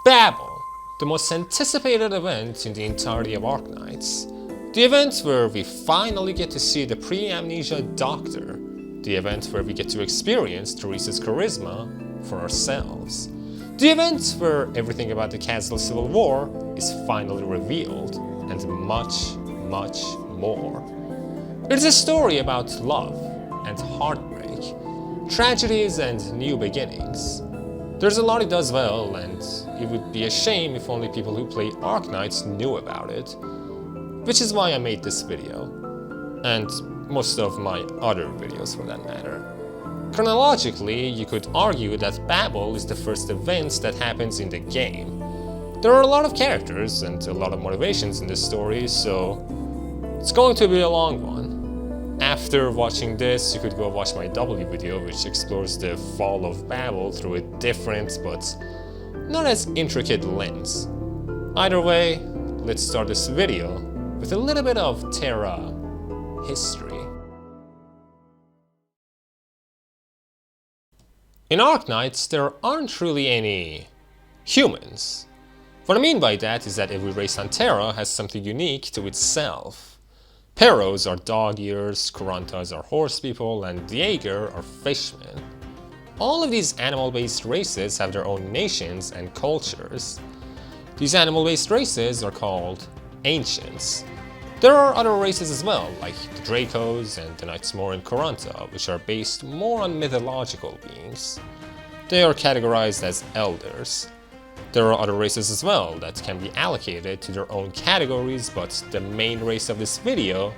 Babel, the most anticipated event in the entirety of Arknights. The event where we finally get to see the pre-amnesia Doctor. The event where we get to experience Theresa's charisma for ourselves. The event where everything about the Kazdel Civil War is finally revealed, and much, much more. It is a story about love and heartbreak, tragedies and new beginnings. There's a lot it does well, and it would be a shame if only people who play Arknights knew about it, which is why I made this video, and most of my other videos for that matter. Chronologically, you could argue that Babel is the first event that happens in the game. There are a lot of characters and a lot of motivations in this story, so it's going to be a long one. After watching this, you could go watch my W video, which explores the fall of Babel through a different but not as intricate lens. Either way, let's start this video with a little bit of Terra history. In Arknights, there aren't really any humans. What I mean by that is that every race on Terra has something unique to itself. Perros are dog-ears, Kurantas are horse people, and Jaeger are fishmen. All of these animal-based races have their own nations and cultures. These animal-based races are called Ancients. There are other races as well, like the Dracos and the Knightsmore in Kuranta, which are based more on mythological beings. They are categorized as Elders. There are other races as well that can be allocated to their own categories, but the main race of this video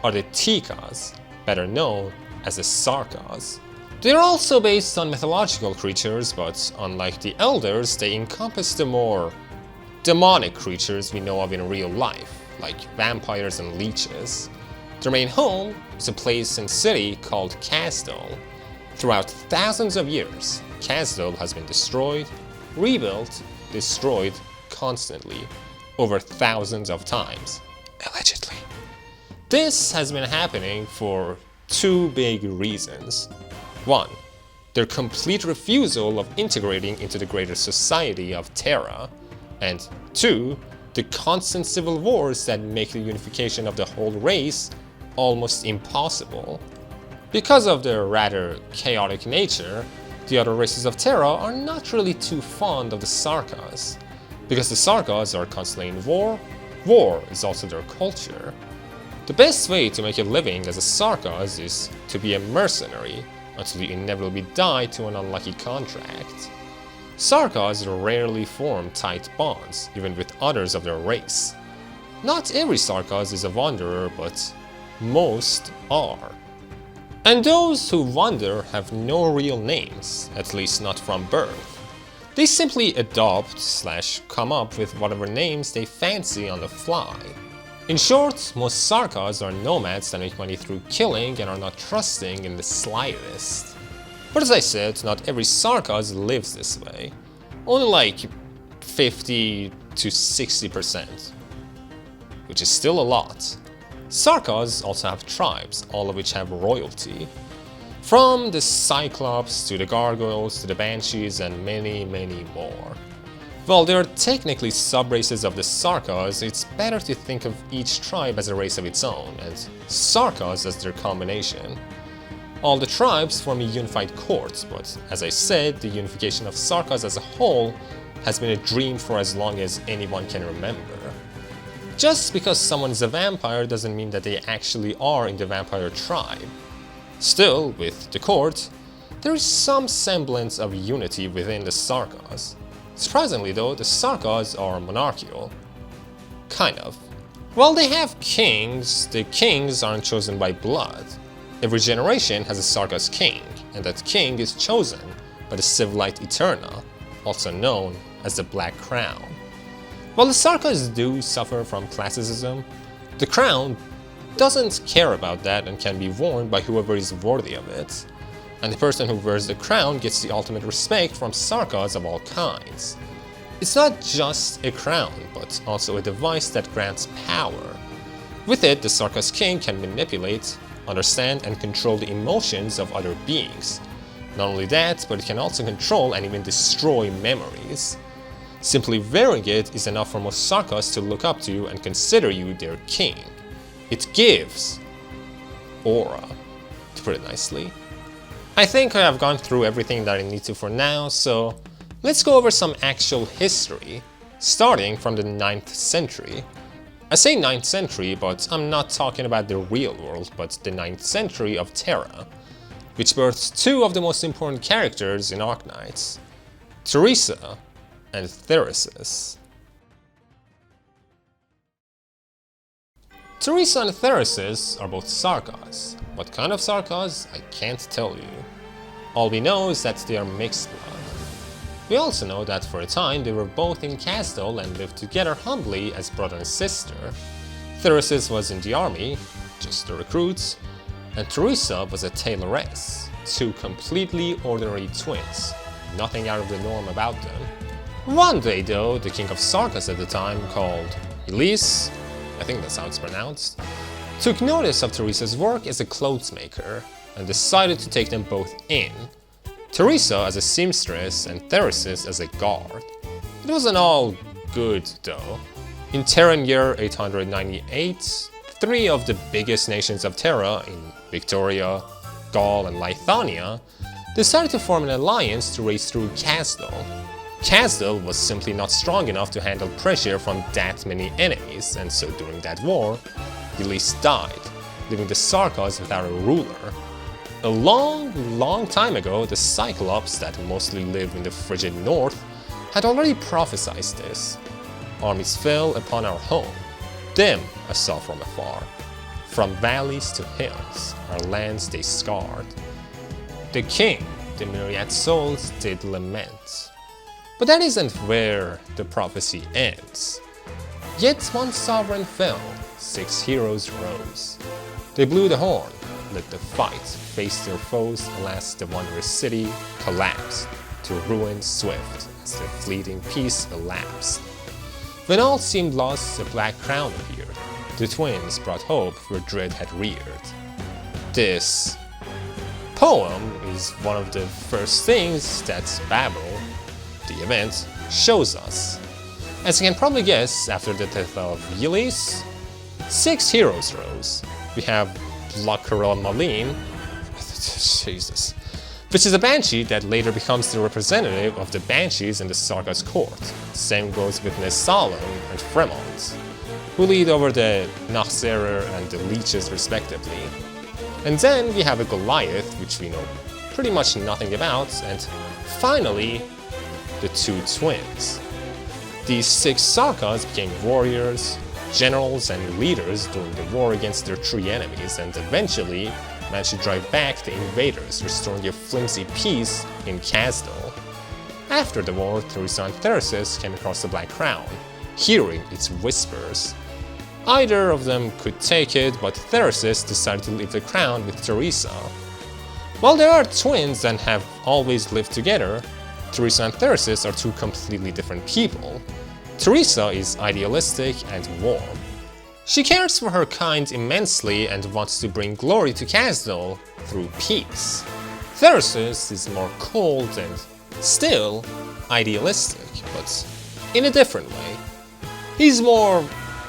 are the Tikas, better known as the Sarkaz. They are also based on mythological creatures, but unlike the Elders, they encompass the more demonic creatures we know of in real life, like vampires and leeches. Their main home is a place and city called Kazdel. Throughout thousands of years, Kazdel has been destroyed, rebuilt, destroyed constantly, over thousands of times, allegedly. This has been happening for two big reasons. One, their complete refusal of integrating into the greater society of Terra, and two, the constant civil wars that make the unification of the whole race almost impossible. Because of their rather chaotic nature, the other races of Terra are not really too fond of the Sarkaz. Because the Sarkaz are constantly in war, war is also their culture. The best way to make a living as a Sarkaz is to be a mercenary until you inevitably die to an unlucky contract. Sarkaz rarely form tight bonds, even with others of their race. Not every Sarkaz is a wanderer, but most are. And those who wander have no real names, at least not from birth. They simply adopt/come up with whatever names they fancy on the fly. In short, most Sarkaz are nomads that make money through killing and are not trusting in the slightest. But as I said, not every Sarkaz lives this way. Only like 50 to 60%, which is still a lot. Sarkaz also have tribes, all of which have royalty. From the Cyclops to the Gargoyles to the Banshees and many, many more. While there are technically sub-races of the Sarkaz, it's better to think of each tribe as a race of its own, and Sarkaz as their combination. All the tribes form a unified court, but as I said, the unification of Sarkaz as a whole has been a dream for as long as anyone can remember. Just because someone is a vampire doesn't mean that they actually are in the vampire tribe. Still, with the court, there is some semblance of unity within the Sarkaz. Surprisingly though, the Sarkaz are monarchical. Kind of. While they have kings, the kings aren't chosen by blood. Every generation has a Sarkaz king, and that king is chosen by the Civilight Eterna, also known as the Black Crown. While the Sarkaz do suffer from classism, the crown doesn't care about that and can be worn by whoever is worthy of it. And the person who wears the crown gets the ultimate respect from Sarkaz of all kinds. It's not just a crown, but also a device that grants power. With it, the Sarkaz king can manipulate, understand, and control the emotions of other beings. Not only that, but it can also control and even destroy memories. Simply wearing it is enough for most Sarkaz to look up to you and consider you their king. It gives aura, to put it nicely. I think I have gone through everything that I need to for now, so let's go over some actual history, starting from the 9th century. I say 9th century, but I'm not talking about the real world, but the 9th century of Terra, which birthed two of the most important characters in Arknights, Teresa and Theresis. Teresa and Theris are both Sarkaz. What kind of Sarkaz, I can't tell you. All we know is that they are mixed blood. We also know that for a time they were both in Kazdel and lived together humbly as brother and sister. Theris was in the army, just a recruit, and Teresa was a tailoress, two completely ordinary twins, nothing out of the norm about them. One day though, the king of Sarkaz at the time, called Elise, I think that's how it's pronounced, took notice of Teresa's work as a clothes maker and decided to take them both in. Teresa as a seamstress and Theris as a guard. It wasn't all good though. In Terran year 898, three of the biggest nations of Terra in Victoria, Gaul and Lithuania decided to form an alliance to race through Kazdel. Kazdel was simply not strong enough to handle pressure from that many enemies, and so during that war, Elise died, leaving the Sarkaz without a ruler. A long time ago, the Cyclops that mostly live in the frigid north had already prophesied this. Armies fell upon our home, them I saw from afar. From valleys to hills, our lands they scarred. The king, the myriad souls did lament. But that isn't where the prophecy ends. Yet one sovereign fell, 6 heroes rose. They blew the horn, led the fight, faced their foes, alas the wondrous city collapsed, to ruin swift as the fleeting peace elapsed. When all seemed lost, a black crown appeared. The twins brought hope where dread had reared. This poem is one of the first things that Babel, the event, shows us. As you can probably guess, after the death of Elise, 6 heroes rose. We have Blackcarel Malin, Jesus, which is a banshee that later becomes the representative of the banshees in the Sarkaz court. Same goes with Nesalem and Fremont, who lead over the Nachzerer and the Leeches respectively. And then we have a Goliath, which we know pretty much nothing about, and finally, the 2 twins. These 6 Sarkaz became warriors, generals and leaders during the war against their 3 enemies, and eventually managed to drive back the invaders, restoring a flimsy peace in Kazdel. After the war, Teresa and Theris came across the Black Crown, hearing its whispers. Either of them could take it, but Theris decided to leave the crown with Teresa. While they are twins and have always lived together, Teresa and Theris are 2 completely different people. Teresa is idealistic and warm. She cares for her kind immensely and wants to bring glory to Kazdel through peace. Theris is more cold and still idealistic, but in a different way. He's more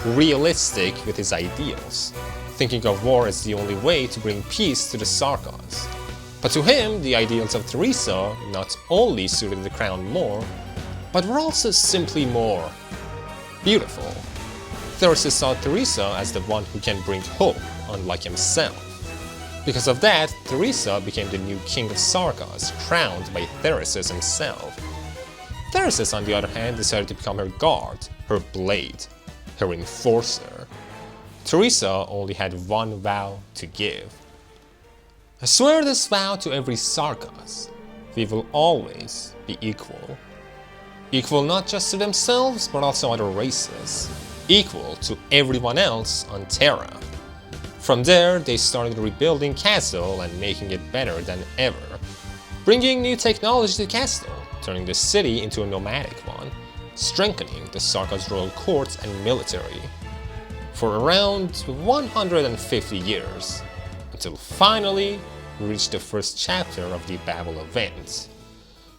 realistic with his ideals, thinking of war as the only way to bring peace to the Sarkaz. But to him, the ideals of Teresa not only suited the crown more, but were also simply more beautiful. Theris saw Teresa as the one who can bring hope, unlike himself. Because of that, Teresa became the new king of Sarkaz, crowned by Theris himself. Theris, on the other hand, decided to become her guard, her blade, her enforcer. Teresa only had one vow to give. I swear this vow to every Sarkaz: we will always be equal. Equal not just to themselves, but also other races. Equal to everyone else on Terra. From there, they started rebuilding Kazdel and making it better than ever. Bringing new technology to Kazdel, turning the city into a nomadic one, strengthening the Sarkaz royal courts and military. For around 150 years, until finally we reached the first chapter of the Babel event.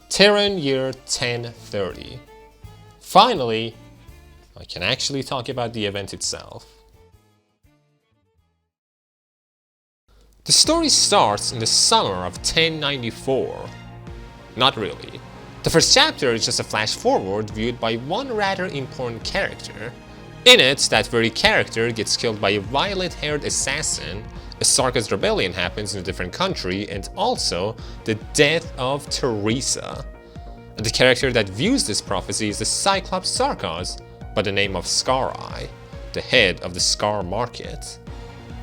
Terran year 1030. Finally, I can actually talk about the event itself. The story starts in the summer of 1094. Not really. The first chapter is just a flash forward viewed by one rather important character. In it, that very character gets killed by a violet-haired assassin, a Sarkaz rebellion happens in a different country, and also the death of Teresa. And the character that views this prophecy is the Cyclops Sarkaz, by the name of Scareye, the head of the Scar Market.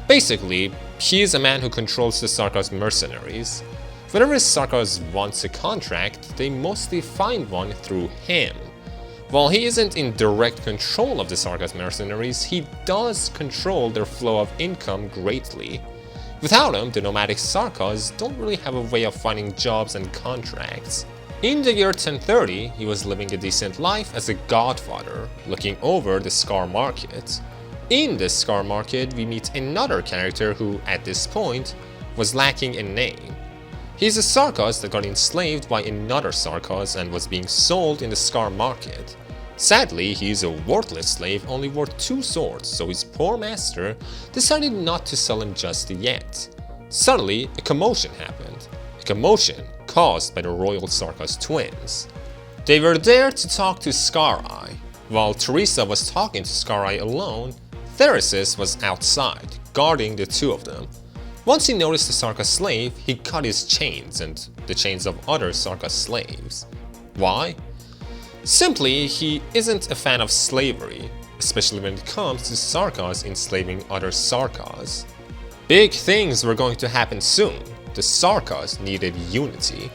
Basically, he is a man who controls the Sarkaz mercenaries. Whenever Sarkaz wants a contract, they mostly find one through him. While he isn't in direct control of the Sarkaz mercenaries, he does control their flow of income greatly. Without him, the nomadic Sarkaz don't really have a way of finding jobs and contracts. In the year 1030, he was living a decent life as a godfather, looking over the Scar Market. In this Scar Market, we meet another character who, at this point, was lacking a name. He's a Sarkaz that got enslaved by another Sarkaz and was being sold in the Scar Market. Sadly, he is a worthless slave only worth 2 swords, so his poor master decided not to sell him just yet. Suddenly, a commotion happened. A commotion caused by the royal Sarkaz twins. They were there to talk to Scareye. While Teresa was talking to Scareye alone, Theresis was outside, guarding the two of them. Once he noticed the Sarkaz slave, he cut his chains and the chains of other Sarkaz slaves. Why? Simply, he isn't a fan of slavery, especially when it comes to Sarkaz enslaving other Sarkaz. Big things were going to happen soon. The Sarkaz needed unity.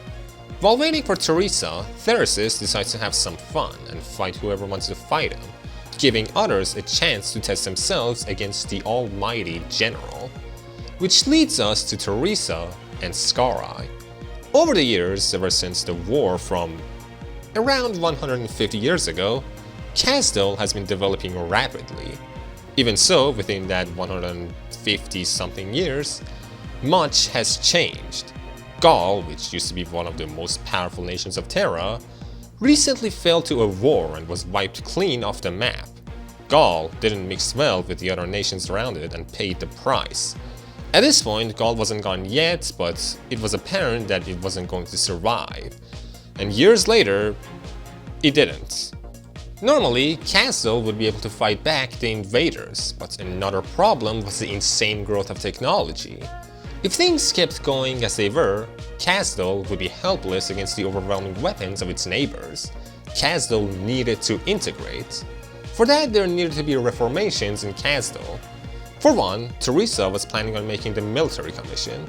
While waiting for Teresa, Theresis decides to have some fun and fight whoever wants to fight him, giving others a chance to test themselves against the almighty general. Which leads us to Teresa and Scareye. Over the years, ever since the war from around 150 years ago, Kazdel has been developing rapidly. Even so, within that 150-something years, much has changed. Gaul, which used to be one of the most powerful nations of Terra, recently fell to a war and was wiped clean off the map. Gaul didn't mix well with the other nations around it and paid the price. At this point, Gaul wasn't gone yet, but it was apparent that it wasn't going to survive. And years later, it didn't. Normally, Kazdel would be able to fight back the invaders, but another problem was the insane growth of technology. If things kept going as they were, Kazdel would be helpless against the overwhelming weapons of its neighbors. Kazdel needed to integrate. For that, there needed to be reformations in Kazdel. For one, Teresa was planning on making the military commission.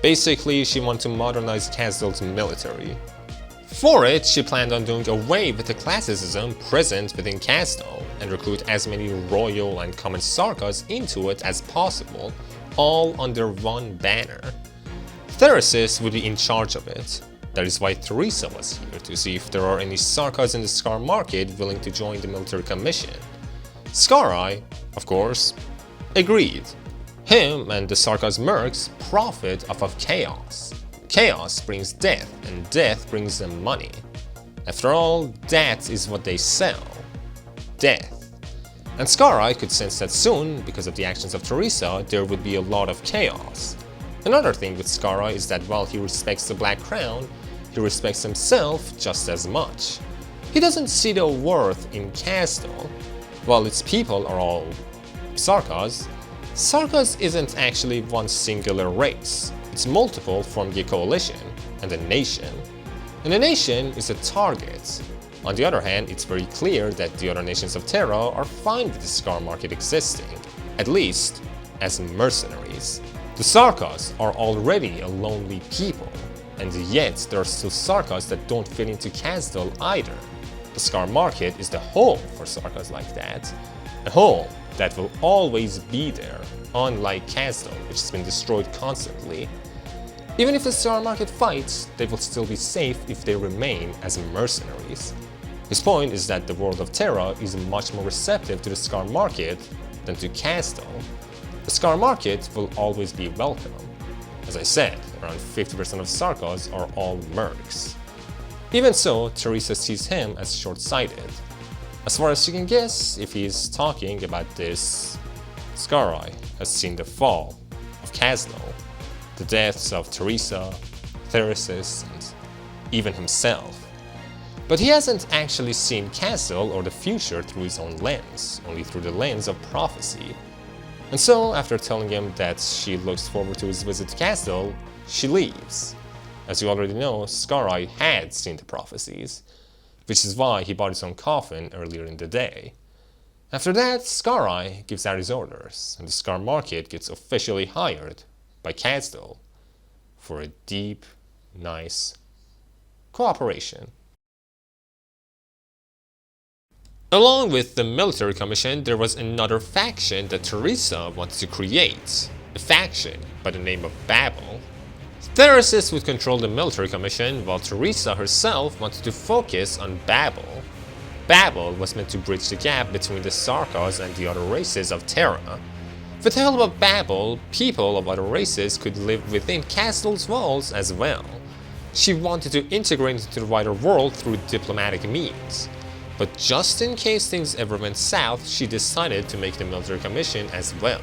Basically, she wanted to modernize Kazdel's military. For it, she planned on doing away with the classicism present within Kazdel and recruit as many royal and common Sarkaz into it as possible, all under one banner. Theresis would be in charge of it. That is why Teresa was here, to see if there are any Sarkaz in the Scar Market willing to join the military commission. Scareye, of course, agreed. Him and the Sarkaz mercs profit off of chaos. Chaos brings death, and death brings them money. After all, that is what they sell. Death. And Scareye could sense that soon, because of the actions of Teresa, there would be a lot of chaos. Another thing with Scareye is that while he respects the Black Crown, he respects himself just as much. He doesn't see the worth in Kazdel. While its people are all Sarkaz, Sarkaz isn't actually one singular race. Its multiple form a coalition and a nation. And a nation is a target. On the other hand, it's very clear that the other nations of Terra are fine with the Scar Market existing, at least as mercenaries. The Sarkaz are already a lonely people, and yet there are still Sarkaz that don't fit into Kazdel either. The Scar Market is the home for Sarkaz like that, a home that will always be there, unlike Kazdel, which has been destroyed constantly. Even if the Scar Market fights, they will still be safe if they remain as mercenaries. His point is that the world of Terra is much more receptive to the Scar Market than to Kazdel. The Scar Market will always be welcome. As I said, around 50% of Sarkaz are all mercs. Even so, Teresa sees him as short-sighted. As far as you can guess, if he's talking about this, Scareye has seen the fall of Kazdel, the deaths of Teresa, Theresis, and even himself. But he hasn't actually seen Kazdel or the future through his own lens, only through the lens of prophecy. And so, after telling him that she looks forward to his visit to Kazdel, she leaves. As you already know, Scareye had seen the prophecies, which is why he bought his own coffin earlier in the day. After that, Scareye gives out his orders, and the Scar Market gets officially hired by Kazdel for a deep, nice cooperation. Along with the military commission, there was another faction that Teresa wanted to create, a faction by the name of Babel. Theresis would control the military commission, while Teresa herself wanted to focus on Babel. Babel was meant to bridge the gap between the Sarkaz and the other races of Terra. With the help of Babel, people of other races could live within Kazdel's walls as well. She wanted to integrate into the wider world through diplomatic means. But just in case things ever went south, she decided to make the military commission as well.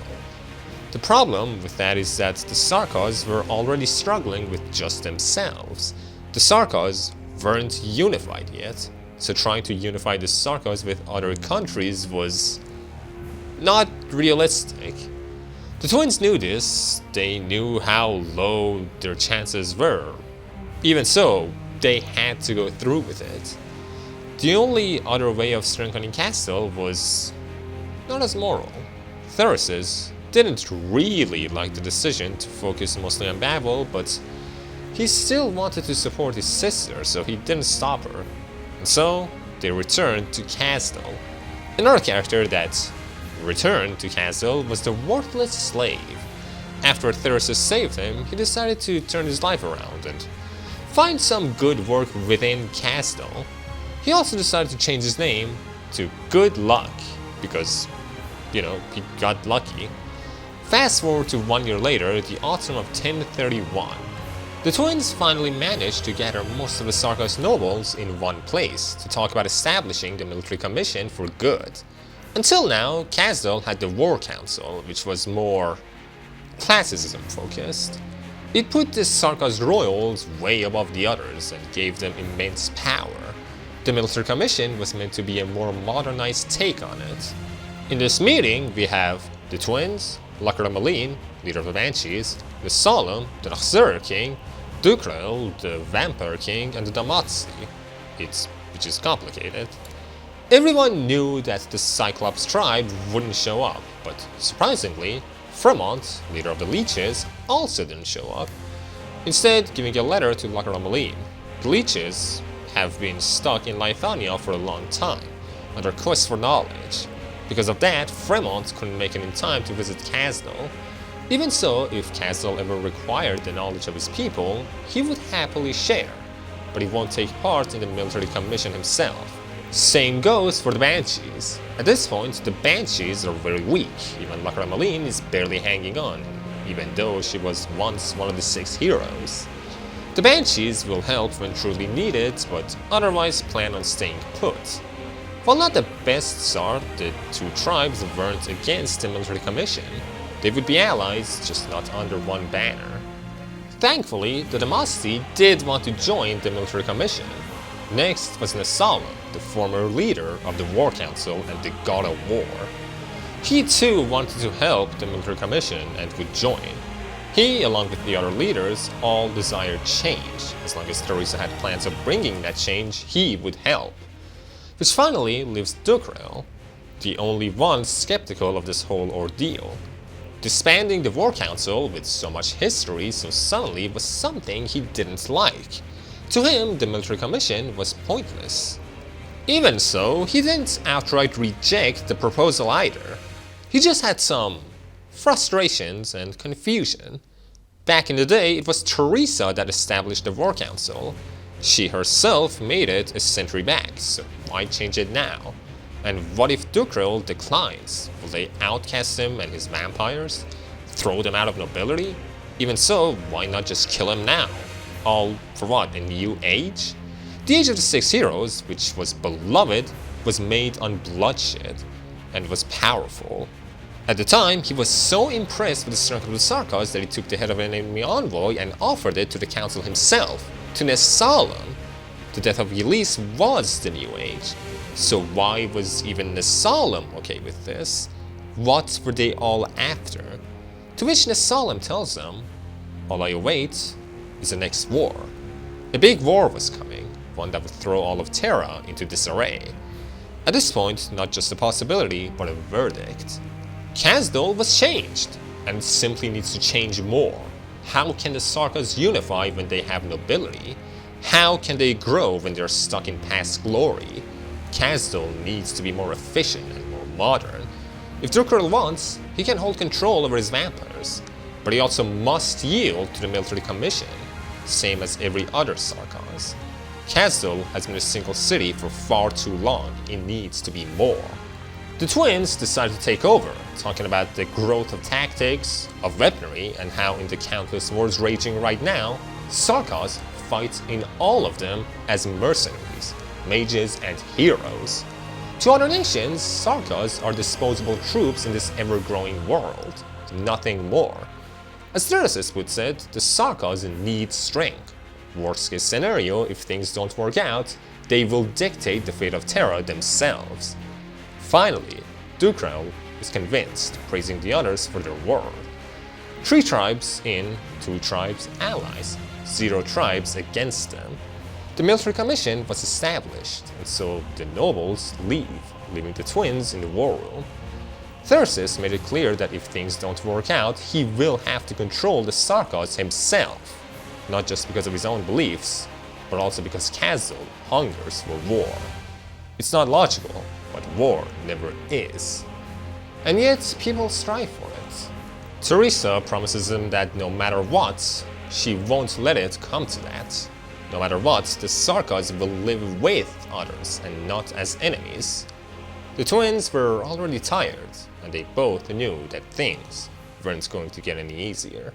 The problem with that is that the Sarkaz were already struggling with just themselves. The Sarkaz weren't unified yet, so trying to unify the Sarkaz with other countries was not realistic. The twins knew this, they knew how low their chances were. Even so, they had to go through with it. The only other way of strengthening Kazdel was not as moral. Theresis didn't really like the decision to focus mostly on Babel, but he still wanted to support his sister, so he didn't stop her. And so, they returned to Kazdel. Another character that returned to Kazdel was the worthless slave. After Theresis saved him, he decided to turn his life around and find some good work within Kazdel. He also decided to change his name to Good Luck, because, he got lucky. Fast forward to 1 year later, the autumn of 1031. The twins finally managed to gather most of the Sarkaz nobles in one place to talk about establishing the military commission for good. Until now, Kazdel had the War Council, which was more classicism focused. It put the Sarkaz royals way above the others and gave them immense power. The military commission was meant to be a more modernized take on it. In this meeting, we have the twins, Lakra leader of the Banshees, the Solemn, the Naxer king, Dukrel, the Vampire king, and the Damatzi, which is complicated. Everyone knew that the Cyclops tribe wouldn't show up, but surprisingly, Fremont, leader of the Leeches, also didn't show up, instead giving a letter to Lakra. The Leeches have been stuck in Lithuania for a long time, on their quest for knowledge. Because of that, Fremont couldn't make it in time to visit Kazdel. Even so, if Kazdel ever required the knowledge of his people, he would happily share, but he won't take part in the military commission himself. Same goes for the Banshees. At this point, the Banshees are very weak, even Lakra is barely hanging on, even though she was once one of the 6 heroes. The Banshees will help when truly needed, but otherwise plan on staying put. While not the best start, the two tribes weren't against the military commission. They would be allies, just not under one banner. Thankfully, the Damatzi did want to join the military commission. Next was Ascalon, the former leader of the War Council and the God of War. He too wanted to help the military commission and would join. He, along with the other leaders, all desired change. As long as Teresa had plans of bringing that change, he would help. Which finally leaves Dukrel, the only one skeptical of this whole ordeal. Disbanding the War Council with so much history so suddenly was something he didn't like. To him, the military commission was pointless. Even so, he didn't outright reject the proposal either. He just had some frustrations and confusion. Back in the day, it was Teresa that established the War Council. She herself made it a century back, so why change it now? And what if Dukrel declines? Will they outcast him and his vampires? Throw them out of nobility? Even so, why not just kill him now? All for what, a new age? The Age of the 6 Heroes, which was beloved, was made on bloodshed and was powerful. At the time, he was so impressed with the strength of the Sarkaz that he took the head of an enemy envoy and offered it to the council himself, to Ascalon. The death of Yllis was the new age. So why was even Ascalon okay with this? What were they all after? To which Ascalon tells them, all I await is the next war. A big war was coming, one that would throw all of Terra into disarray. At this point, not just a possibility, but a verdict. Kazdel was changed, and simply needs to change more. How can the Sarkaz unify when they have nobility? How can they grow when they're stuck in past glory? Kazdel needs to be more efficient and more modern. If Drukhul wants, he can hold control over his vampires, but he also must yield to the military commission, same as every other Sarkaz. Kazdel has been a single city for far too long, it needs to be more. The twins decided to take over, talking about the growth of tactics, of weaponry, and how in the countless wars raging right now, Sarkaz fight in all of them as mercenaries, mages, and heroes. To other nations, Sarkaz are disposable troops in this ever-growing world, nothing more. As Thyrsis puts it, the Sarkaz need strength. Worst case scenario, if things don't work out, they will dictate the fate of Terra themselves. Finally, Drukhul is convinced, praising the others for their work. 3 tribes in, 2 tribes allies, 0 tribes against them. The military commission was established, and so the nobles leave, leaving the twins in the war room. Thyrsis made it clear that if things don't work out, he will have to control the Sarkaz himself, not just because of his own beliefs, but also because Kazdel hungers for war. It's not logical, but war never is. And yet, people strive for it. Teresa promises him that no matter what, she won't let it come to that. No matter what, the Sarkaz will live with others and not as enemies. The twins were already tired, and they both knew that things weren't going to get any easier.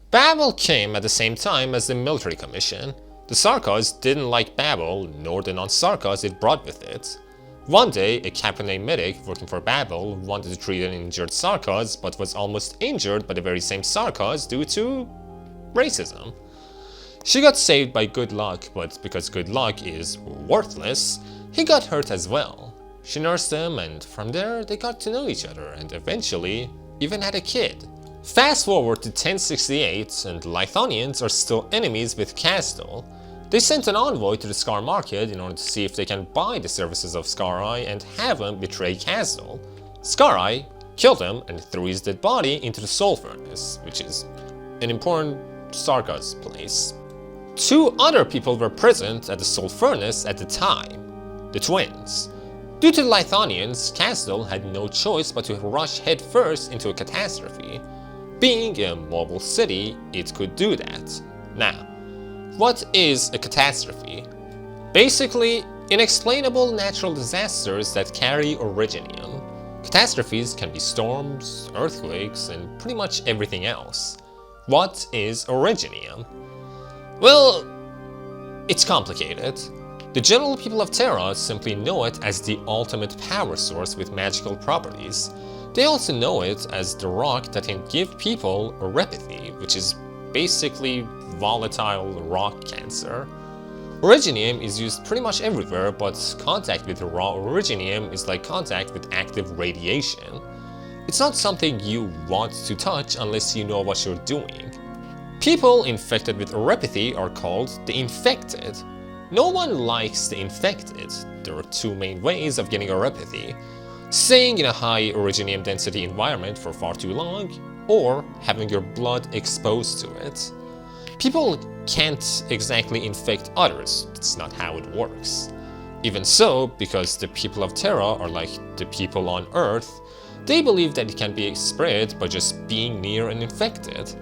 Babel came at the same time as the military commission. The Sarkaz didn't like Babel, nor the non-Sarkaz it brought with it. One day, a captain named Medic working for Babel wanted to treat an injured Sarkaz, but was almost injured by the very same Sarkaz due to racism. She got saved by good luck, but because good luck is worthless, he got hurt as well. She nursed him, and from there they got to know each other and eventually even had a kid. Fast forward to 1068 and the Lithonians are still enemies with Kazdel. They sent an envoy to the Scar market in order to see if they can buy the services of Scareye and have him betray Kazdel. Scareye killed him and threw his dead body into the Soul Furnace, which is an important Sarkaz place. 2 other people were present at the Soul Furnace at the time, the twins. Due to the Lithonians, Kazdel had no choice but to rush headfirst into a catastrophe. Being a mobile city, it could do that. Now, what is a catastrophe? Basically, inexplainable natural disasters that carry Originium. Catastrophes can be storms, earthquakes, and pretty much everything else. What is Originium? Well, it's complicated. The general people of Terra simply know it as the ultimate power source with magical properties. They also know it as the rock that can give people orepathy, which is basically volatile rock cancer. Originium is used pretty much everywhere, but contact with raw Originium is like contact with active radiation. It's not something you want to touch unless you know what you're doing. People infected with orepathy are called the infected. No one likes the infected. There are 2 main ways of getting orepathy: staying in a high Originium density environment for far too long, or having your blood exposed to it. People can't exactly infect others, that's not how it works. Even so, because the people of Terra are like the people on Earth, they believe that it can be spread by just being near an infected.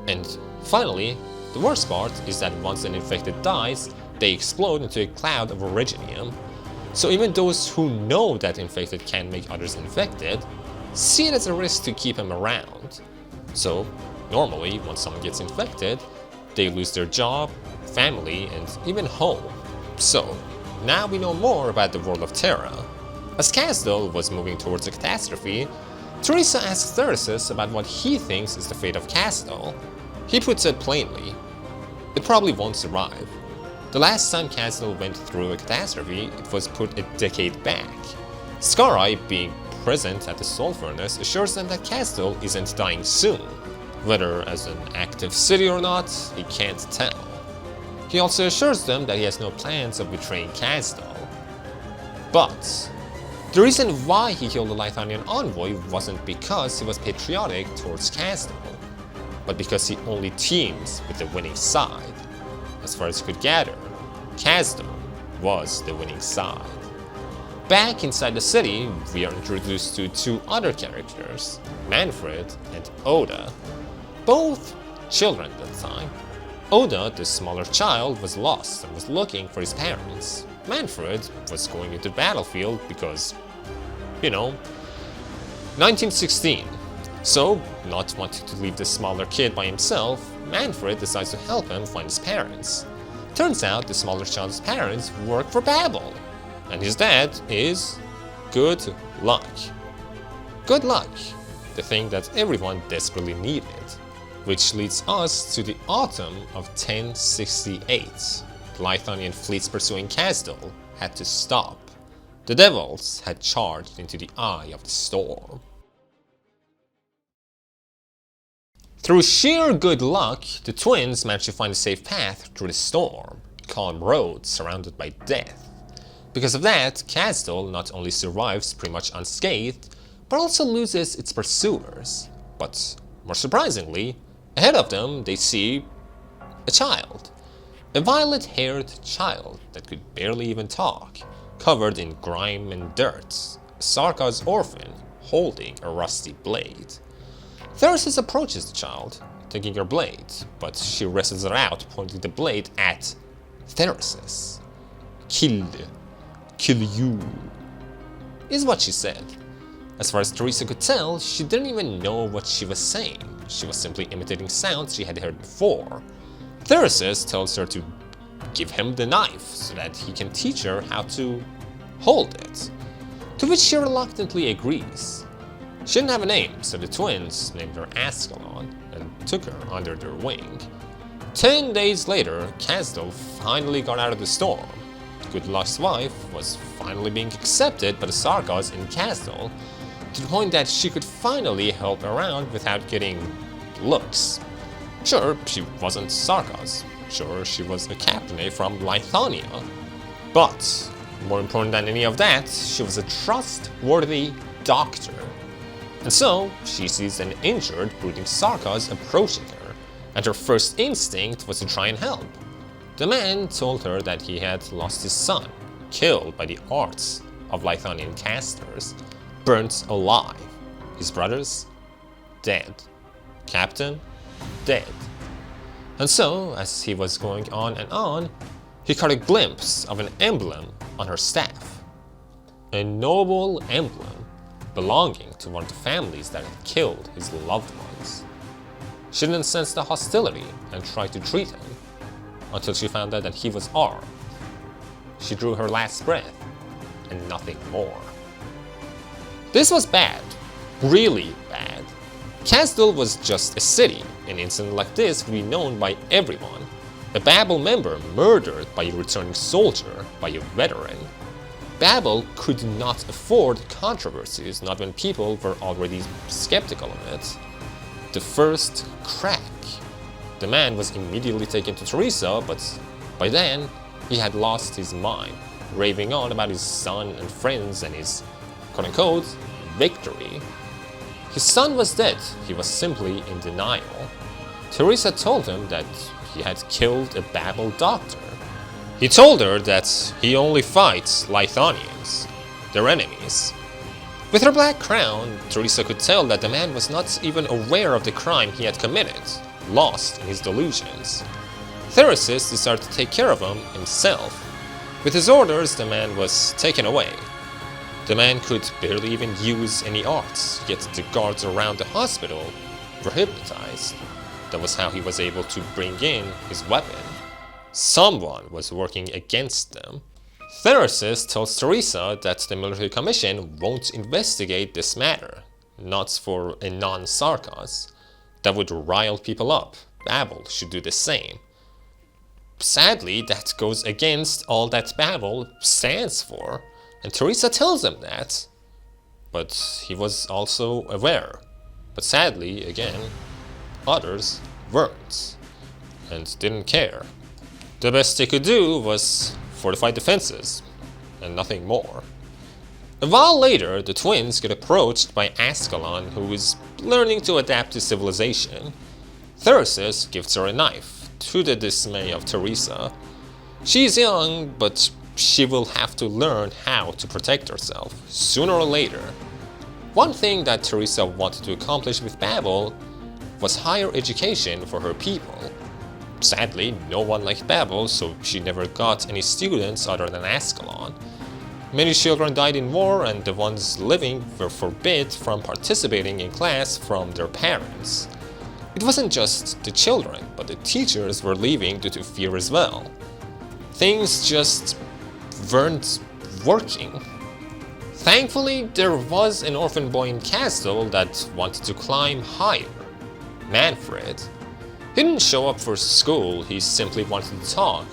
And finally, the worst part is that once an infected dies, they explode into a cloud of Originium. So even those who know that infected can make others infected, see it as a risk to keep him around. So, normally, when someone gets infected, They lose their job, family, and even home. So, now we know more about the world of Terra. As Kazdel was moving towards a catastrophe, Teresa asks Thyrsus about what he thinks is the fate of Kazdel. He puts it plainly: it probably won't survive. The last time Kazdel went through a catastrophe, it was put a decade back. Scareye, being present at the Soul Furnace, assures them that Kazdel isn't dying soon. Whether as an active city or not, he can't tell. He also assures them that he has no plans of betraying Kazdel. But the reason why he killed the Lithanian envoy wasn't because he was patriotic towards Kazdel, but because he only teams with the winning side. As far as he could gather, Kazdel was the winning side. Back inside the city, we are introduced to two other characters, Manfred and Oda, both children at the time. Oda, the smaller child, was lost and was looking for his parents. Manfred was going into the battlefield because, 1916. So, not wanting to leave the smaller kid by himself, Manfred decides to help him find his parents. Turns out the smaller child's parents work for Babel, and his dad is good luck. Good luck, the thing that everyone desperately needed. Which leads us to the autumn of 1068. The Lithanian fleets pursuing Kazdel had to stop. The devils had charged into the eye of the storm. Through sheer good luck, the twins managed to find a safe path through the storm, a calm road surrounded by death. Because of that, Kazdel not only survives pretty much unscathed, but also loses its pursuers. But more surprisingly, ahead of them they see a child. A violet-haired child that could barely even talk, covered in grime and dirt. A Sarkaz orphan holding a rusty blade. Thyrsus approaches the child, taking her blade, but she wrestles her out, pointing the blade at Thyrsus. Kill you, is what she said. As far as Teresa could tell, she didn't even know what she was saying. She was simply imitating sounds she had heard before. Thyrsus tells her to give him the knife so that he can teach her how to hold it, to which she reluctantly agrees. She didn't have a name, so the twins named her Ascalon and took her under their wing. 10 days later, Kazdel finally got out of the storm. Good Luck's wife was finally being accepted by the Sarkaz in Kazdel, to the point that she could finally help around without getting looks. Sure, she wasn't Sarkaz. Sure, she was a captain from Lithania. But, more important than any of that, she was a trustworthy doctor. And so, she sees an injured, brooding Sarkaz approaching her, and her first instinct was to try and help. The man told her that he had lost his son, killed by the arts of Lithanian casters, burnt alive. His brothers, dead. Captain, dead. And so, as he was going on and on, he caught a glimpse of an emblem on her staff. A noble emblem belonging to one of the families that had killed his loved ones. She didn't sense the hostility and tried to treat him, until she found out that he was armed. She drew her last breath, and nothing more. This was bad. Really bad. Kazdel was just a city. An incident like this would be known by everyone. A Babel member murdered by a returning soldier, by a veteran. Babel could not afford controversies, not when people were already skeptical of it. The first crack. The man was immediately taken to Teresa, but by then, he had lost his mind, raving on about his son and friends and his quote-unquote victory. His son was dead, he was simply in denial. Teresa told him that he had killed a Babel doctor. He told her that he only fights Lithanians, their enemies. With her black crown, Teresa could tell that the man was not even aware of the crime he had committed, lost in his delusions. Thyrsus decided to take care of him himself. With his orders, the man was taken away. The man could barely even use any arts, yet the guards around the hospital were hypnotized. that was how he was able to bring in his weapon. Someone was working against them. Therasis tells Teresa that the military commission won't investigate this matter, not for a non-Sarkaz. That would rile people up. Babel should do the same. Sadly, that goes against all that Babel stands for, and Teresa tells him that. But he was also aware. But sadly, again, others weren't, and didn't care. The best they could do was fortify defenses, and nothing more. A while later, the twins get approached by Ascalon, who is learning to adapt to civilization. Therasis gives her a knife, to the dismay of Teresa. She's young, but she will have to learn how to protect herself, sooner or later. One thing that Teresa wanted to accomplish with Babel was higher education for her people. Sadly, no one liked Babel, so she never got any students other than Ascalon. Many children died in war, and the ones living were forbid from participating in class from their parents. It wasn't just the children, but the teachers were leaving due to fear as well. Things just weren't working. Thankfully, there was an orphan boy in Kazdel that wanted to climb higher. Manfred. He didn't show up for school, he simply wanted to talk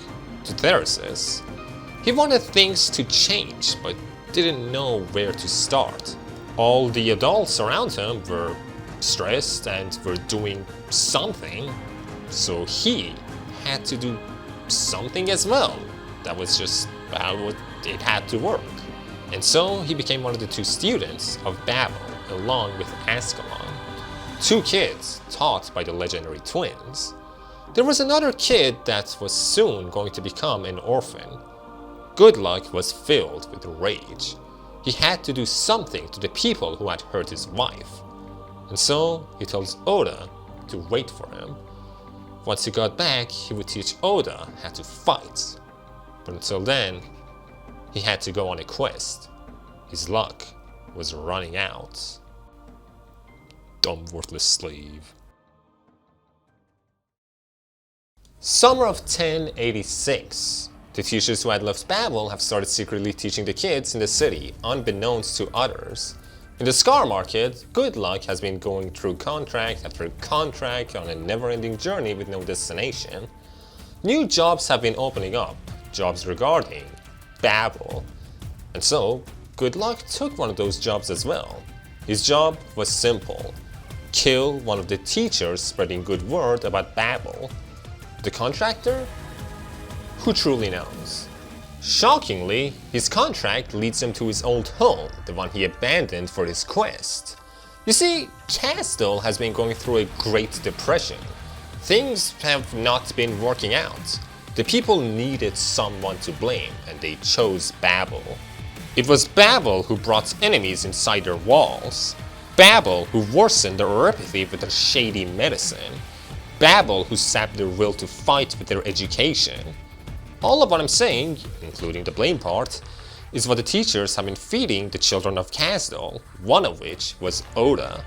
to Therasis. He wanted things to change, but didn't know where to start. All the adults around him were stressed and were doing something, so he had to do something as well. That was just how it had to work. And so he became one of the two students of Babel, along with Ascalon. Two kids taught by the legendary twins. There was another kid that was soon going to become an orphan. Goodluck was filled with rage. He had to do something to the people who had hurt his wife. And so he tells Oda to wait for him. Once he got back, he would teach Oda how to fight. But until then, he had to go on a quest. His luck was running out. Dumb, worthless slave. Summer of 1086. The teachers who had left Babel have started secretly teaching the kids in the city, unbeknownst to others. In the Scar Market, Goodluck has been going through contract after contract on a never-ending journey with no destination. New jobs have been opening up, jobs regarding Babel. And so, Goodluck took one of those jobs as well. His job was simple. Kill one of the teachers spreading good word about Babel. The contractor? Who truly knows? Shockingly, his contract leads him to his old home, the one he abandoned for his quest. You see, Kazdel has been going through a Great Depression. Things have not been working out. The people needed someone to blame, and they chose Babel. It was Babel who brought enemies inside their walls. Babel who worsened their apathy with their shady medicine. Babel who sapped their will to fight with their education. All of what I'm saying, including the blame part, is what the teachers have been feeding the children of Kazdel, one of which was Oda.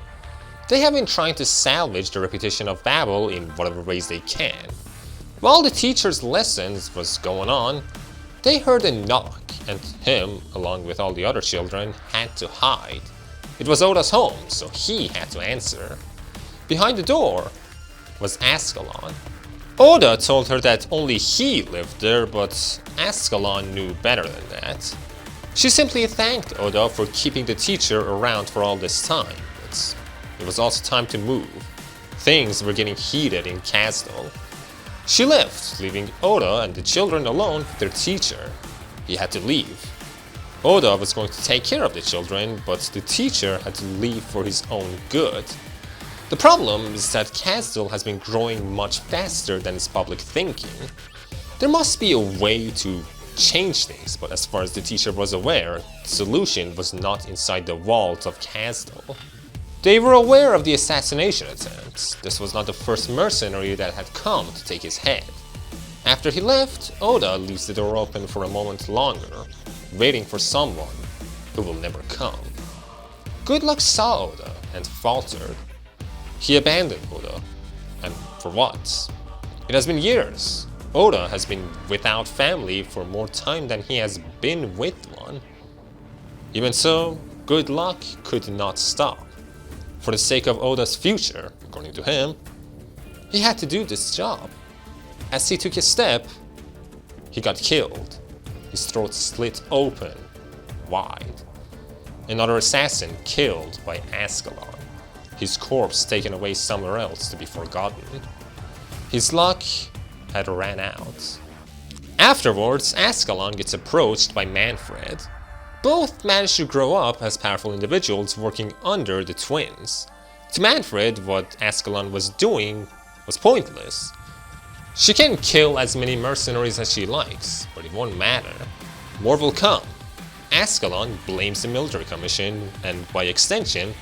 They have been trying to salvage the reputation of Babel in whatever ways they can. While the teachers' lessons was going on, they heard a knock, and him, along with all the other children, had to hide. It was Oda's home, so he had to answer. Behind the door was Ascalon. Oda told her that only he lived there, but Ascalon knew better than that. She simply thanked Oda for keeping the teacher around for all this time, but it was also time to move. Things were getting heated in Kazdel. She left, leaving Oda and the children alone with their teacher. He had to leave. Oda was going to take care of the children, but the teacher had to leave for his own good. The problem is that Kazdel has been growing much faster than its public thinking. There must be a way to change things, but as far as the teacher was aware, the solution was not inside the walls of Kazdel. They were aware of the assassination attempts. This was not the first mercenary that had come to take his head. After he left, Oda leaves the door open for a moment longer, waiting for someone who will never come. Goodluck saw Oda and faltered. He abandoned Oda and For what? It has been years. Oda has been without family for more time than he has been with one. Even so, good luck could not stop. For the sake of Oda's future, according to him, he had to do this job. As he took a step, he got killed. His throat split open, wide. Another assassin killed by Ascalon. His corpse taken away somewhere else to be forgotten. His luck had ran out. Afterwards, Ascalon gets approached by Manfred. Both managed to grow up as powerful individuals working under the twins. To Manfred, what Ascalon was doing was pointless. She can kill as many mercenaries as she likes, but it won't matter. War will come. Ascalon blames the military commission, and by extension,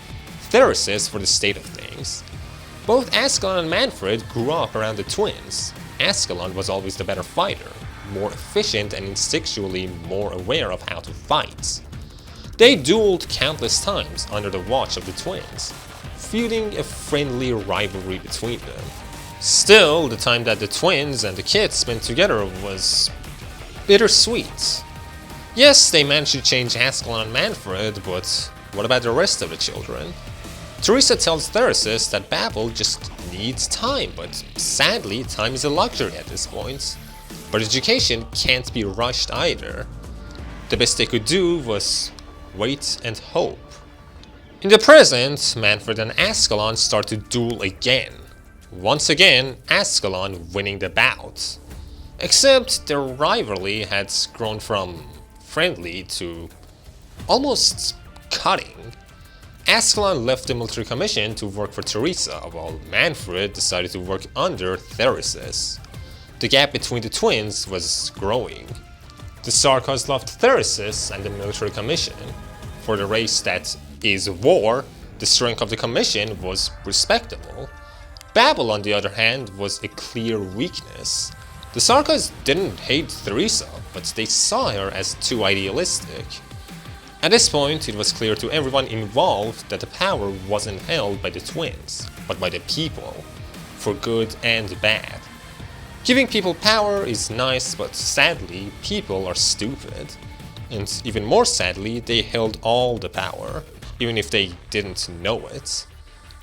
Theresis for the state of things. Both Ascalon and Manfred grew up around the twins. Ascalon was always the better fighter, more efficient and instinctually more aware of how to fight. They dueled countless times under the watch of the twins, feuding a friendly rivalry between them. Still, the time that the twins and the kids spent together was bittersweet. Yes, they managed to change Ascalon and Manfred, but what about the rest of the children? Teresa tells Theresis that Babel just needs time, but sadly, time is a luxury at this point. But education can't be rushed either. The best they could do was wait and hope. In the present, Manfred and Ascalon start to duel again. Once again, Ascalon winning the bout. Except their rivalry had grown from friendly to almost cutting. Ascalon left the military commission to work for Teresa, while Manfred decided to work under Theresis. The gap between the twins was growing. The Sarkaz loved Theresis and the military commission. For the race that is war, the strength of the commission was respectable. Babel, on the other hand, was a clear weakness. The Sarkaz didn't hate Teresa, but they saw her as too idealistic. At this point, it was clear to everyone involved that the power wasn't held by the twins, but by the people, for good and bad. Giving people power is nice, but sadly, people are stupid. And even more sadly, they held all the power, even if they didn't know it.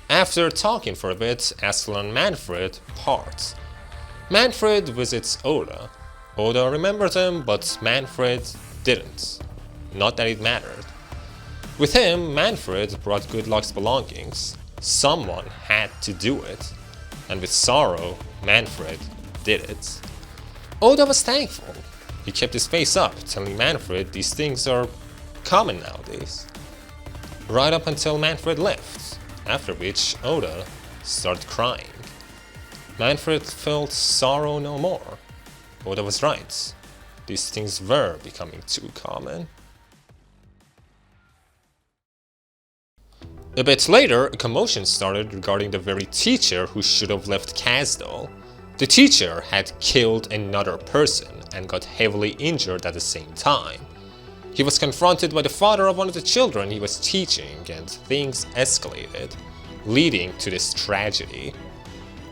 After talking for a bit, Ascalon and Manfred part. Manfred visits Oda. Oda remembers him, but Manfred didn't. Not that it mattered. With him, Manfred brought good luck's belongings. Someone had to do it. And with sorrow, Manfred did it. Oda was thankful. He kept his face up, telling Manfred these things are common nowadays. Right up until Manfred left, after which Oda started crying. Manfred felt sorrow no more. Oda was right. These things were becoming too common. A bit later, a commotion started regarding the very teacher who should have left Kazdel. The teacher had killed another person and got heavily injured at the same time. He was confronted by the father of one of the children he was teaching, and things escalated, leading to this tragedy.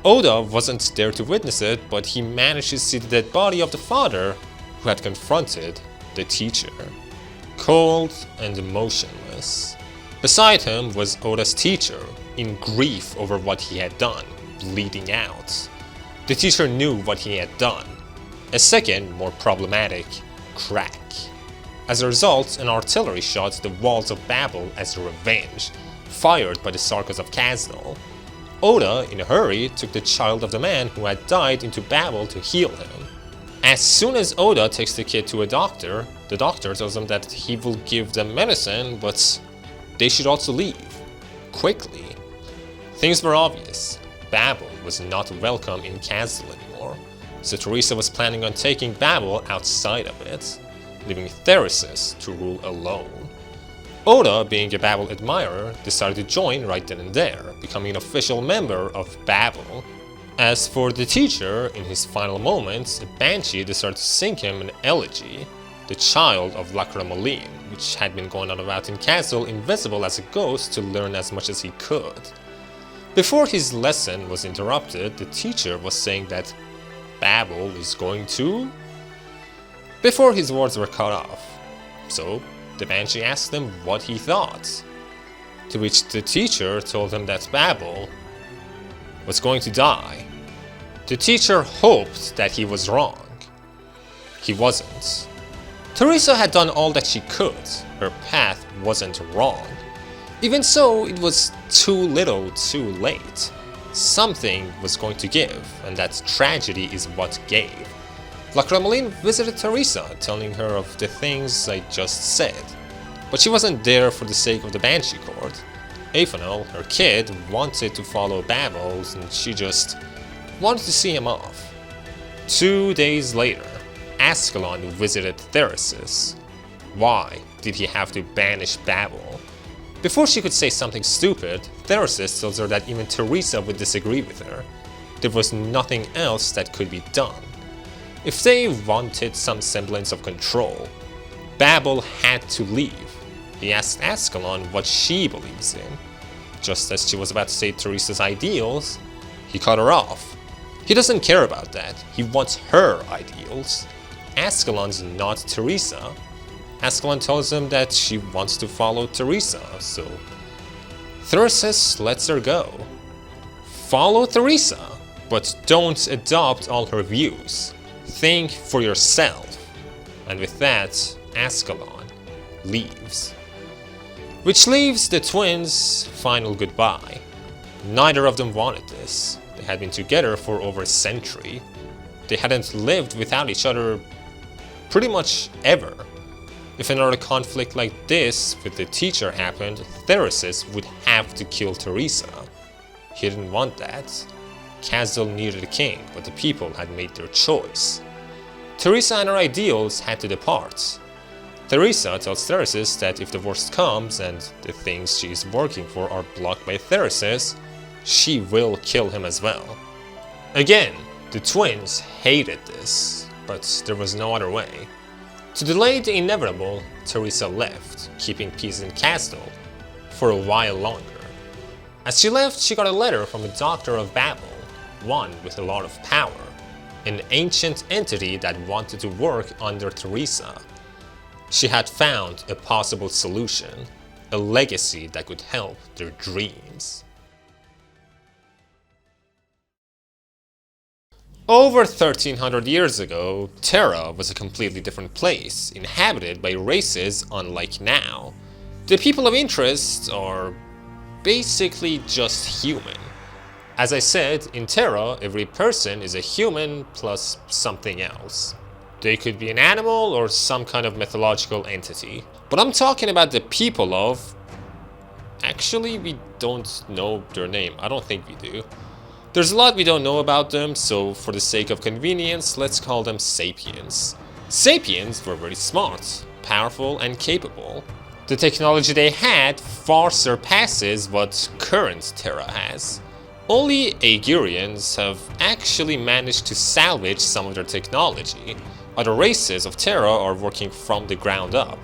Oda wasn't there to witness it, but he managed to see the dead body of the father who had confronted the teacher. Cold and motionless. Beside him was Oda's teacher, in grief over what he had done, bleeding out. The teacher knew what he had done. A second, more problematic, crack. As a result, an artillery shot the walls of Babel as a revenge, fired by the Sarkaz of Kazdel. Oda, in a hurry, took the child of the man who had died into Babel to heal him. As soon as Oda takes the kid to a doctor, the doctor tells him that he will give them medicine, but they should also leave. Quickly. Things were obvious. Babel was not welcome in Kazdel anymore, so Teresa was planning on taking Babel outside of it, leaving Theresis to rule alone. Oda, being a Babel admirer, decided to join right then and there, becoming an official member of Babel. As for the teacher, in his final moments, a banshee decided to sing him an elegy, the child of Lacrimoline, which had been going on about in Kazdel invisible as a ghost to learn as much as he could. Before his lesson was interrupted, the teacher was saying that Babel is going to... Before his words were cut off. So the Banshee asked him what he thought, to which the teacher told him that Babel was going to die. The teacher hoped that he was wrong. He wasn't. Teresa had done all that she could. Her path wasn't wrong. Even so, it was too little too late. Something was going to give, and that tragedy is what gave. La Cremaline visited Teresa, telling her of the things I just said. But she wasn't there for the sake of the Banshee Court. Afanel, her kid, wanted to follow Babel, and she just wanted to see him off. 2 days later, Ascalon visited Therasis. Why did he have to banish Babel? Before she could say something stupid, Therasis tells her that even Teresa would disagree with her. There was nothing else that could be done. If they wanted some semblance of control, Babel had to leave. He asked Ascalon what she believes in. Just as she was about to say Teresa's ideals, he cut her off. He doesn't care about that. He wants her ideals. Ascalon's not Teresa. Ascalon tells him that she wants to follow Teresa, so Therasis lets her go. Follow Teresa, but don't adopt all her views. Think for yourself. And with that, Ascalon leaves. Which leaves the twins' final goodbye. Neither of them wanted this. They had been together for over a century. They hadn't lived without each other pretty much ever. If another conflict like this with the teacher happened, Therasis would have to kill Teresa. He didn't want that. Kazdel needed a king, but the people had made their choice. Teresa and her ideals had to depart. Teresa tells Therasis that if the worst comes and the things she is working for are blocked by Therasis, she will kill him as well. Again, the twins hated this, but there was no other way. To delay the inevitable, Teresa left, keeping peace in Kazdel for a while longer. As she left, she got a letter from a doctor of Babel, one with a lot of power, an ancient entity that wanted to work under Teresa. She had found a possible solution, a legacy that could help their dreams. Over 1300 years ago, Terra was a completely different place, inhabited by races unlike now. The people of interest are basically just human. As I said, in Terra, every person is a human plus something else. They could be an animal or some kind of mythological entity. But I'm talking about the people of... Actually, we don't know their name. I don't think we do. There's a lot we don't know about them, so for the sake of convenience, let's call them Sapiens. Sapiens were very smart, powerful, and capable. The technology they had far surpasses what current Terra has. Only Aegirians have actually managed to salvage some of their technology. Other races of Terra are working from the ground up.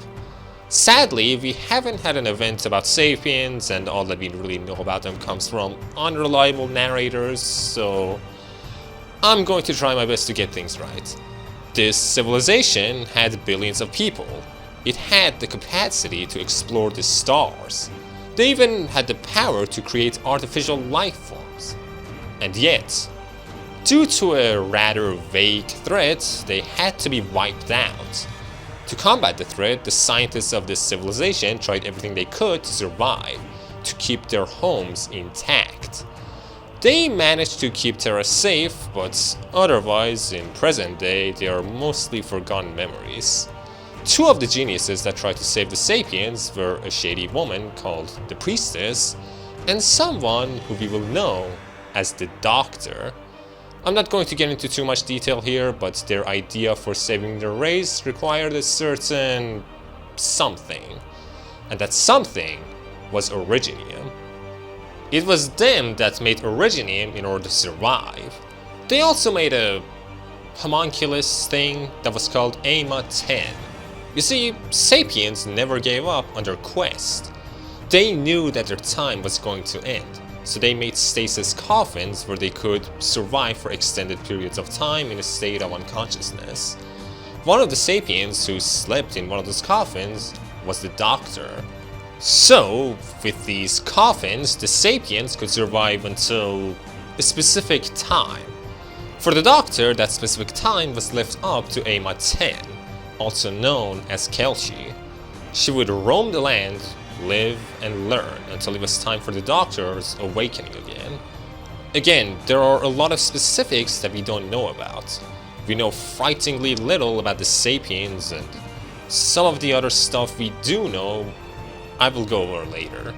Sadly, we haven't had an event about Sapiens, and all that we really know about them comes from unreliable narrators, so I'm going to try my best to get things right. This civilization had billions of people. It had the capacity to explore the stars. They even had the power to create artificial life forms. And yet, due to a rather vague threat, they had to be wiped out. To combat the threat, the scientists of this civilization tried everything they could to survive, to keep their homes intact. They managed to keep Terra safe, but otherwise, in present day, they are mostly forgotten memories. Two of the geniuses that tried to save the Sapiens were a shady woman called the Priestess, and someone who we will know as the Doctor. I'm not going to get into too much detail here, but their idea for saving their race required a certain something. And that something was Originium. It was them that made Originium in order to survive. They also made a homunculus thing that was called AMA 10. You see, Sapiens never gave up on their quest. They knew that their time was going to end. so they made stasis coffins where they could survive for extended periods of time in a state of unconsciousness. One of the sapiens who slept in one of those coffins was the Doctor. So, with these coffins, the sapiens could survive until a specific time. For the Doctor, that specific time was left up to Ama 10, also known as Kelshi. She would roam the land, live and learn until it was time for the Doctor's awakening again. Again, there are a lot of specifics that we don't know about. We know frighteningly little about the sapiens, and some of the other stuff we do know I will go over later.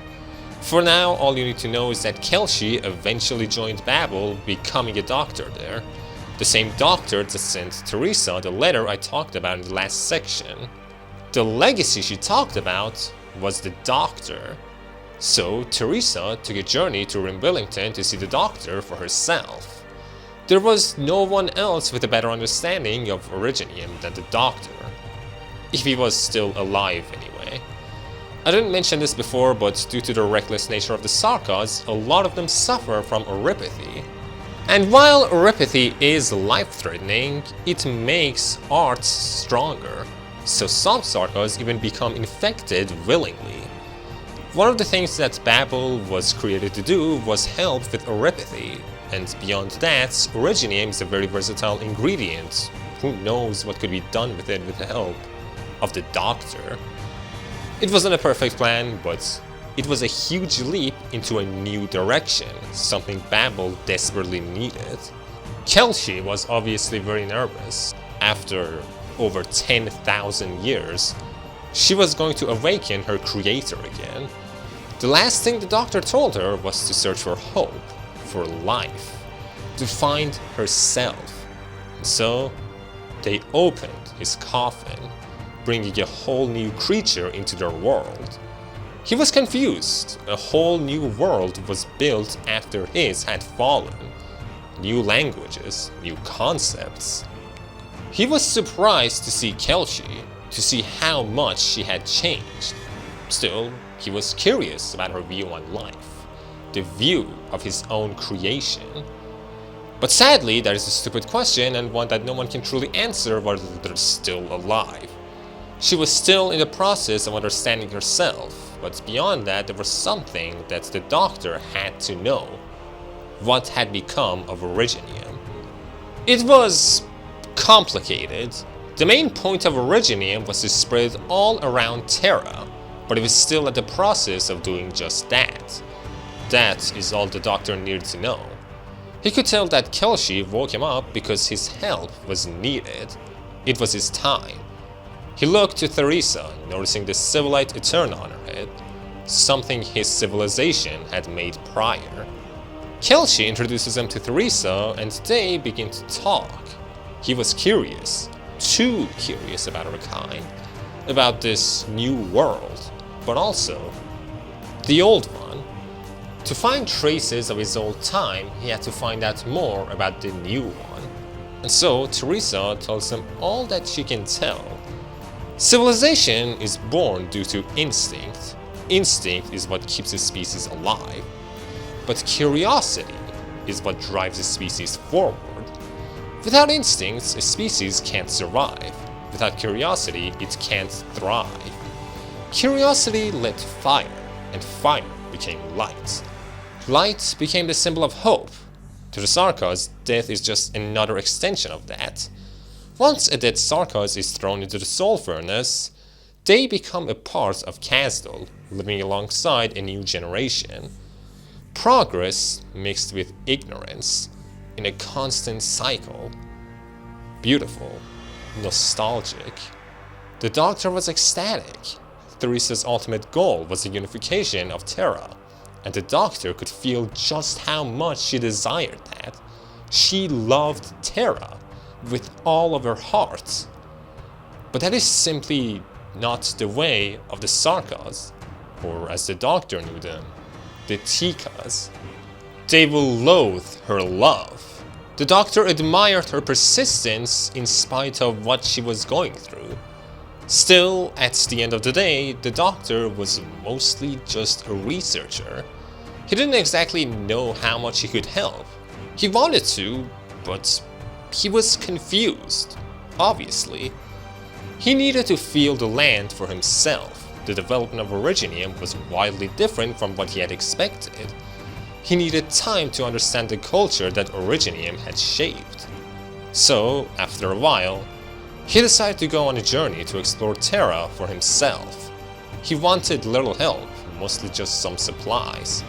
For now, all you need to know is that Kelshi eventually joined Babel, becoming a doctor there. The same doctor that sent Teresa the letter I talked about in the last section. The legacy she talked about was the Doctor. So Teresa took a journey to Rimbillington to see the Doctor for herself. There was no one else with a better understanding of Originium than the Doctor. If he was still alive anyway. I didn't mention this before, but due to the reckless nature of the Sarkaz, a lot of them suffer from oropathy. And while oropathy is life-threatening, it makes art stronger. So some Sarkaz even become infected willingly. One of the things that Babel was created to do was help with oropathy, and beyond that, Originium is a very versatile ingredient. Who knows what could be done with it with the help of the Doctor. It wasn't a perfect plan, but it was a huge leap into a new direction, something Babel desperately needed. Kelshi was obviously very nervous. After over 10,000 years, she was going to awaken her creator again. The last thing the Doctor told her was to search for hope, for life, to find herself. So, they opened his coffin, bringing a whole new creature into their world. He was confused. A whole new world was built after his had fallen. New languages, new concepts. He was surprised to see Kelshi, to see how much she had changed. Still, he was curious about her view on life, the view of his own creation. But sadly, that is a stupid question and one that no one can truly answer whether they're still alive. She was still in the process of understanding herself, but beyond that there was something that the Doctor had to know. What had become of Originium? It was complicated. The main point of Originium was to spread all around Terra, but it was still at the process of doing just that. That is all the Doctor needed to know. He could tell that Kelshi woke him up because his help was needed. It was his time. He looked to Teresa, noticing the Civilight Eterna on her head, something his civilization had made prior. Kelshi introduces him to Teresa and they begin to talk. He was curious, too curious about her kind, about this new world, but also the old one. To find traces of his old time, he had to find out more about the new one. And so Teresa tells him all that she can tell. Civilization is born due to instinct. Instinct is what keeps a species alive. But curiosity is what drives a species forward. Without instincts, a species can't survive. Without curiosity, it can't thrive. Curiosity led to fire, and fire became light. Light became the symbol of hope. To the Sarkaz, death is just another extension of that. Once a dead Sarkaz is thrown into the soul furnace, they become a part of Kazdel, living alongside a new generation. Progress mixed with ignorance, in a constant cycle. Beautiful, nostalgic. The Doctor was ecstatic. Teresa's ultimate goal was the unification of Terra, and the Doctor could feel just how much she desired that. She loved Terra with all of her heart. But that is simply not the way of the Sarkaz, or as the Doctor knew them, the Tikas. They will loathe her love. The Doctor admired her persistence in spite of what she was going through. Still, at the end of the day, the Doctor was mostly just a researcher. He didn't exactly know how much he could help. He wanted to, but he was confused, obviously. He needed to feel the land for himself. The development of Originium was wildly different from what he had expected. He needed time to understand the culture that Originium had shaped. So, after a while, he decided to go on a journey to explore Terra for himself. He wanted little help, mostly just some supplies.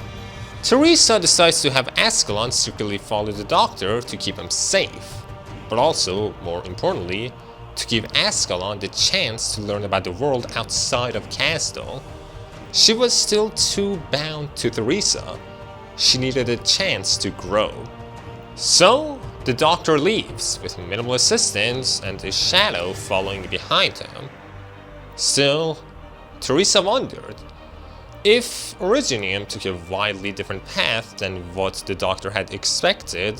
Teresa decides to have Ascalon secretly follow the Doctor to keep him safe, but also, more importantly, to give Ascalon the chance to learn about the world outside of Kazdel. She was still too bound to Teresa. She needed a chance to grow. So, the Doctor leaves, with minimal assistance and a shadow following behind him. Still, Teresa wondered, if Originium took a wildly different path than what the Doctor had expected,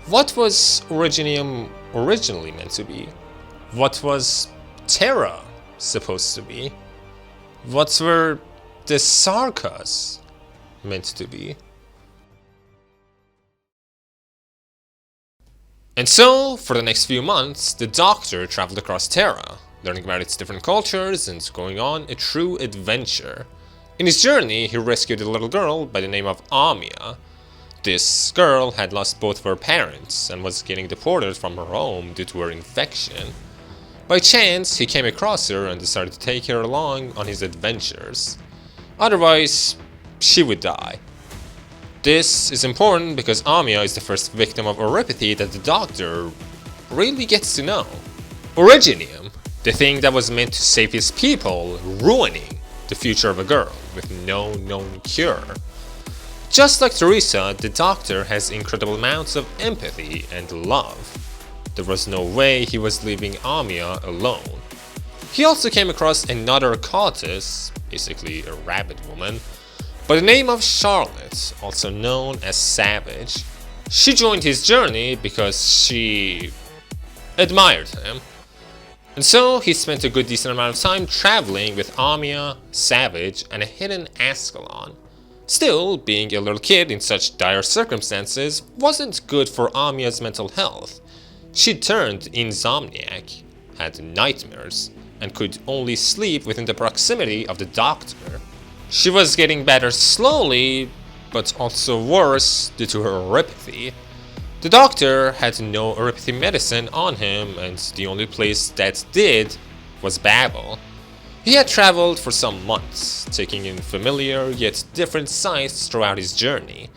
what was Originium originally meant to be? What was Terra supposed to be? What were the Sarkaz meant to be? And so, for the next few months, the Doctor traveled across Terra, learning about its different cultures and going on a true adventure. In his journey, he rescued a little girl by the name of Amia. This girl had lost both of her parents and was getting deported from her home due to her infection. By chance, he came across her and decided to take her along on his adventures. Otherwise, she would die. This is important because Amia is the first victim of oripathy that the Doctor really gets to know. Originium, the thing that was meant to save his people, ruining the future of a girl with no known cure. Just like Teresa, the Doctor has incredible amounts of empathy and love. There was no way he was leaving Amia alone. He also came across another cultist, basically a rabbit woman, by the name of Charlotte, also known as Savage. She joined his journey because she admired him. And so he spent a good decent amount of time traveling with Amia, Savage, and a hidden Ascalon. Still, being a little kid in such dire circumstances wasn't good for Amia's mental health. She turned insomniac, had nightmares, and could only sleep within the proximity of the Doctor. She was getting better slowly, but also worse due to her oripathy. The Doctor had no oripathy medicine on him, and the only place that did was Babel. He had traveled for some months, taking in familiar yet different sights throughout his journey.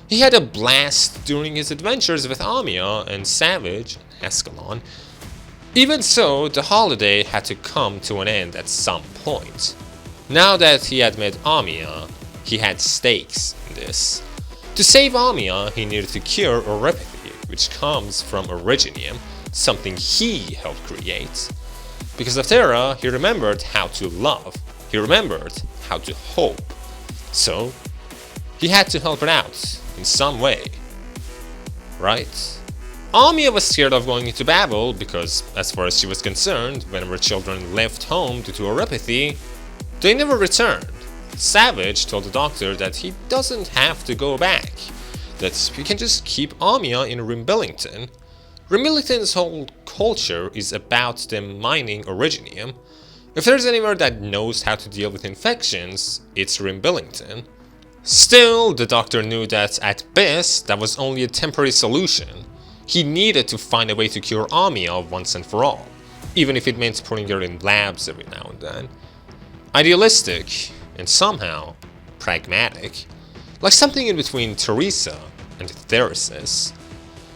He had a blast during his adventures with Amia and Savage, Ascalon. Even so, the holiday had to come to an end at some point. Now that he had met Amia, he had stakes in this. To save Amia, he needed to cure oripathy, which comes from Originium, something he helped create. Because of Terra, he remembered how to love. He remembered how to hope. So, he had to help her out in some way. Right? Amia was scared of going into Babel because, as far as she was concerned, whenever children left home due to oripathy, they never returned. Savage told the Doctor that he doesn't have to go back, that he can just keep Amia in Rimbillington. Rimbillington's whole culture is about them mining Originium. If there's anywhere that knows how to deal with infections, it's Rimbillington. Still, the Doctor knew that at best, that was only a temporary solution. He needed to find a way to cure Amia once and for all, even if it meant putting her in labs every now and then. Idealistic, and somehow pragmatic, like something in between Teresa and Theresis.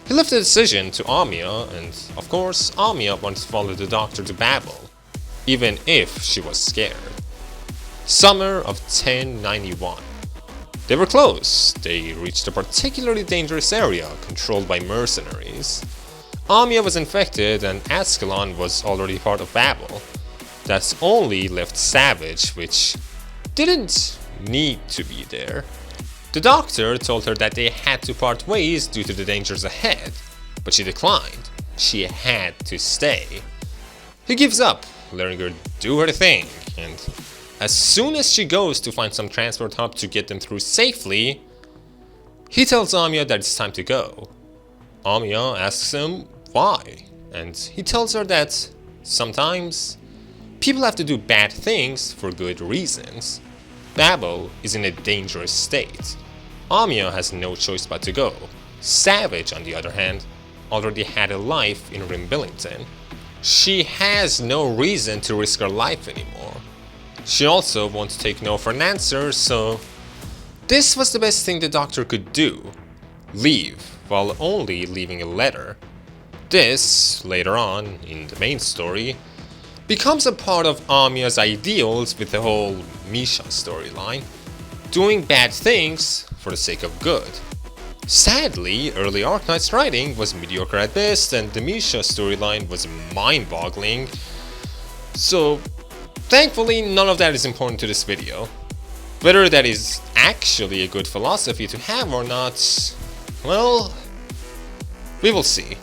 He left the decision to Amia, and of course Amia wanted to follow the Doctor to Babel, even if she was scared. Summer of 1091. They were close. They reached a particularly dangerous area controlled by mercenaries. Amia was infected and Ascalon was already part of Babel. That only left Savage, which didn't need to be there. The Doctor told her that they had to part ways due to the dangers ahead, but she declined. She had to stay. He gives up, letting her do her thing, and As soon as she goes to find some transport hub to get them through safely, he tells Amiya that it's time to go. Amiya asks him why, and he tells her that sometimes people have to do bad things for good reasons. Babel is in a dangerous state. Amiya has no choice but to go. Savage, on the other hand, already had a life in Rim Billington. She has no reason to risk her life anymore. She also won't take no for an answer, so this was the best thing the Doctor could do. Leave, while only leaving a letter. This, later on, in the main story, becomes a part of Amiya's ideals with the whole Misha storyline, doing bad things for the sake of good. Sadly, early Arknights writing was mediocre at best, and the Misha storyline was mind-boggling, so thankfully none of that is important to this video. Whether that is actually a good philosophy to have or not, well, we will see.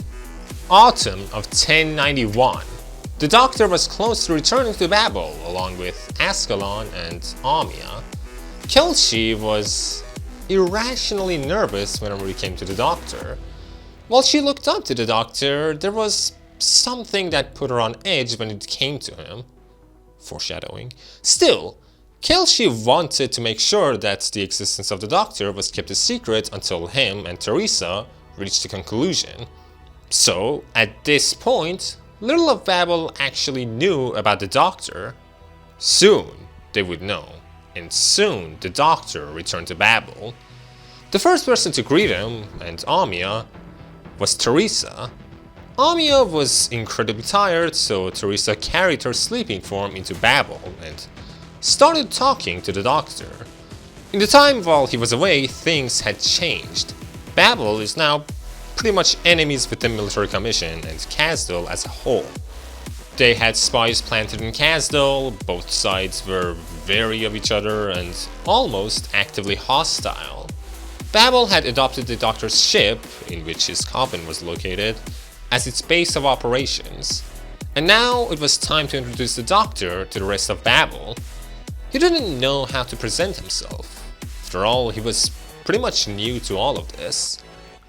Autumn of 1091. The Doctor was close to returning to Babel along with Ascalon and Amiya. Kelshi was irrationally nervous whenever he came to the Doctor. While she looked up to the Doctor, there was something that put her on edge when it came to him. Foreshadowing. Still, Kelshi wanted to make sure that the existence of the Doctor was kept a secret until him and Teresa reached a conclusion. So, at this point, little of Babel actually knew about the Doctor. Soon, they would know. And soon, the Doctor returned to Babel. The first person to greet him, and Amiya, was Teresa. Amiya was incredibly tired, so Teresa carried her sleeping form into Babel and started talking to the Doctor. In the time while he was away, things had changed. Babel is now pretty much enemies with the military commission and Kazdel as a whole. They had spies planted in Kazdel, both sides were wary of each other and almost actively hostile. Babel had adopted the Doctor's ship, in which his coffin was located, as its base of operations. And now it was time to introduce the Doctor to the rest of Babel. He didn't know how to present himself. After all, he was pretty much new to all of this.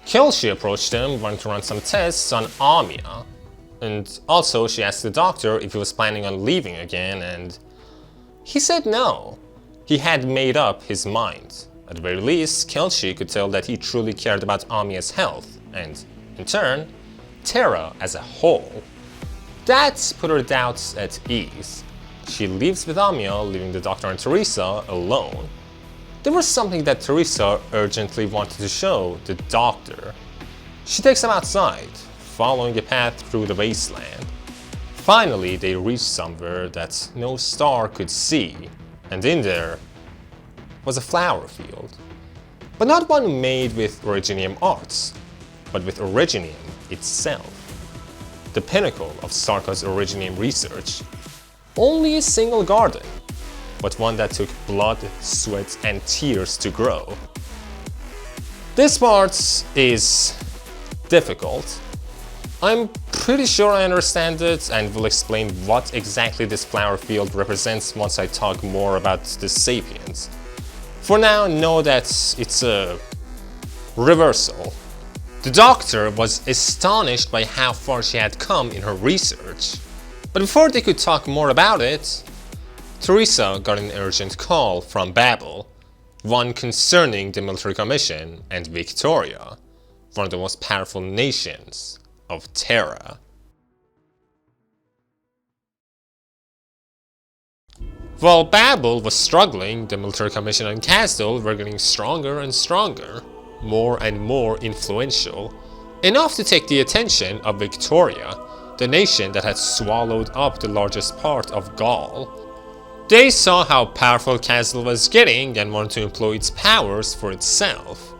Kelshi approached him, wanting to run some tests on Amiya. And also she asked the Doctor if he was planning on leaving again, and he said no. He had made up his mind. At the very least, Kelshi could tell that he truly cared about Amiya's health, and in turn, Terra as a whole. That put her doubts at ease. She leaves with Amiya, leaving the Doctor and Teresa alone. There was something that Teresa urgently wanted to show the Doctor. She takes him outside, following a path through the wasteland. Finally, they reach somewhere that no star could see, and in there was a flower field. But not one made with Originium arts, but with Originium itself. The pinnacle of Sarkaz Originium research. Only a single garden, but one that took blood, sweat, and tears to grow. This part is difficult. I'm pretty sure I understand it and will explain what exactly this flower field represents once I talk more about the Sapiens. For now, know that it's a reversal. The Doctor was astonished by how far she had come in her research. But before they could talk more about it, Teresa got an urgent call from Babel, one concerning the military commission and Victoria, one of the most powerful nations of Terra. While Babel was struggling, the military commission and Kazdel were getting stronger and stronger, more and more influential, enough to take the attention of Victoria, the nation that had swallowed up the largest part of Gaul. They saw how powerful Kazdel was getting and wanted to employ its powers for itself.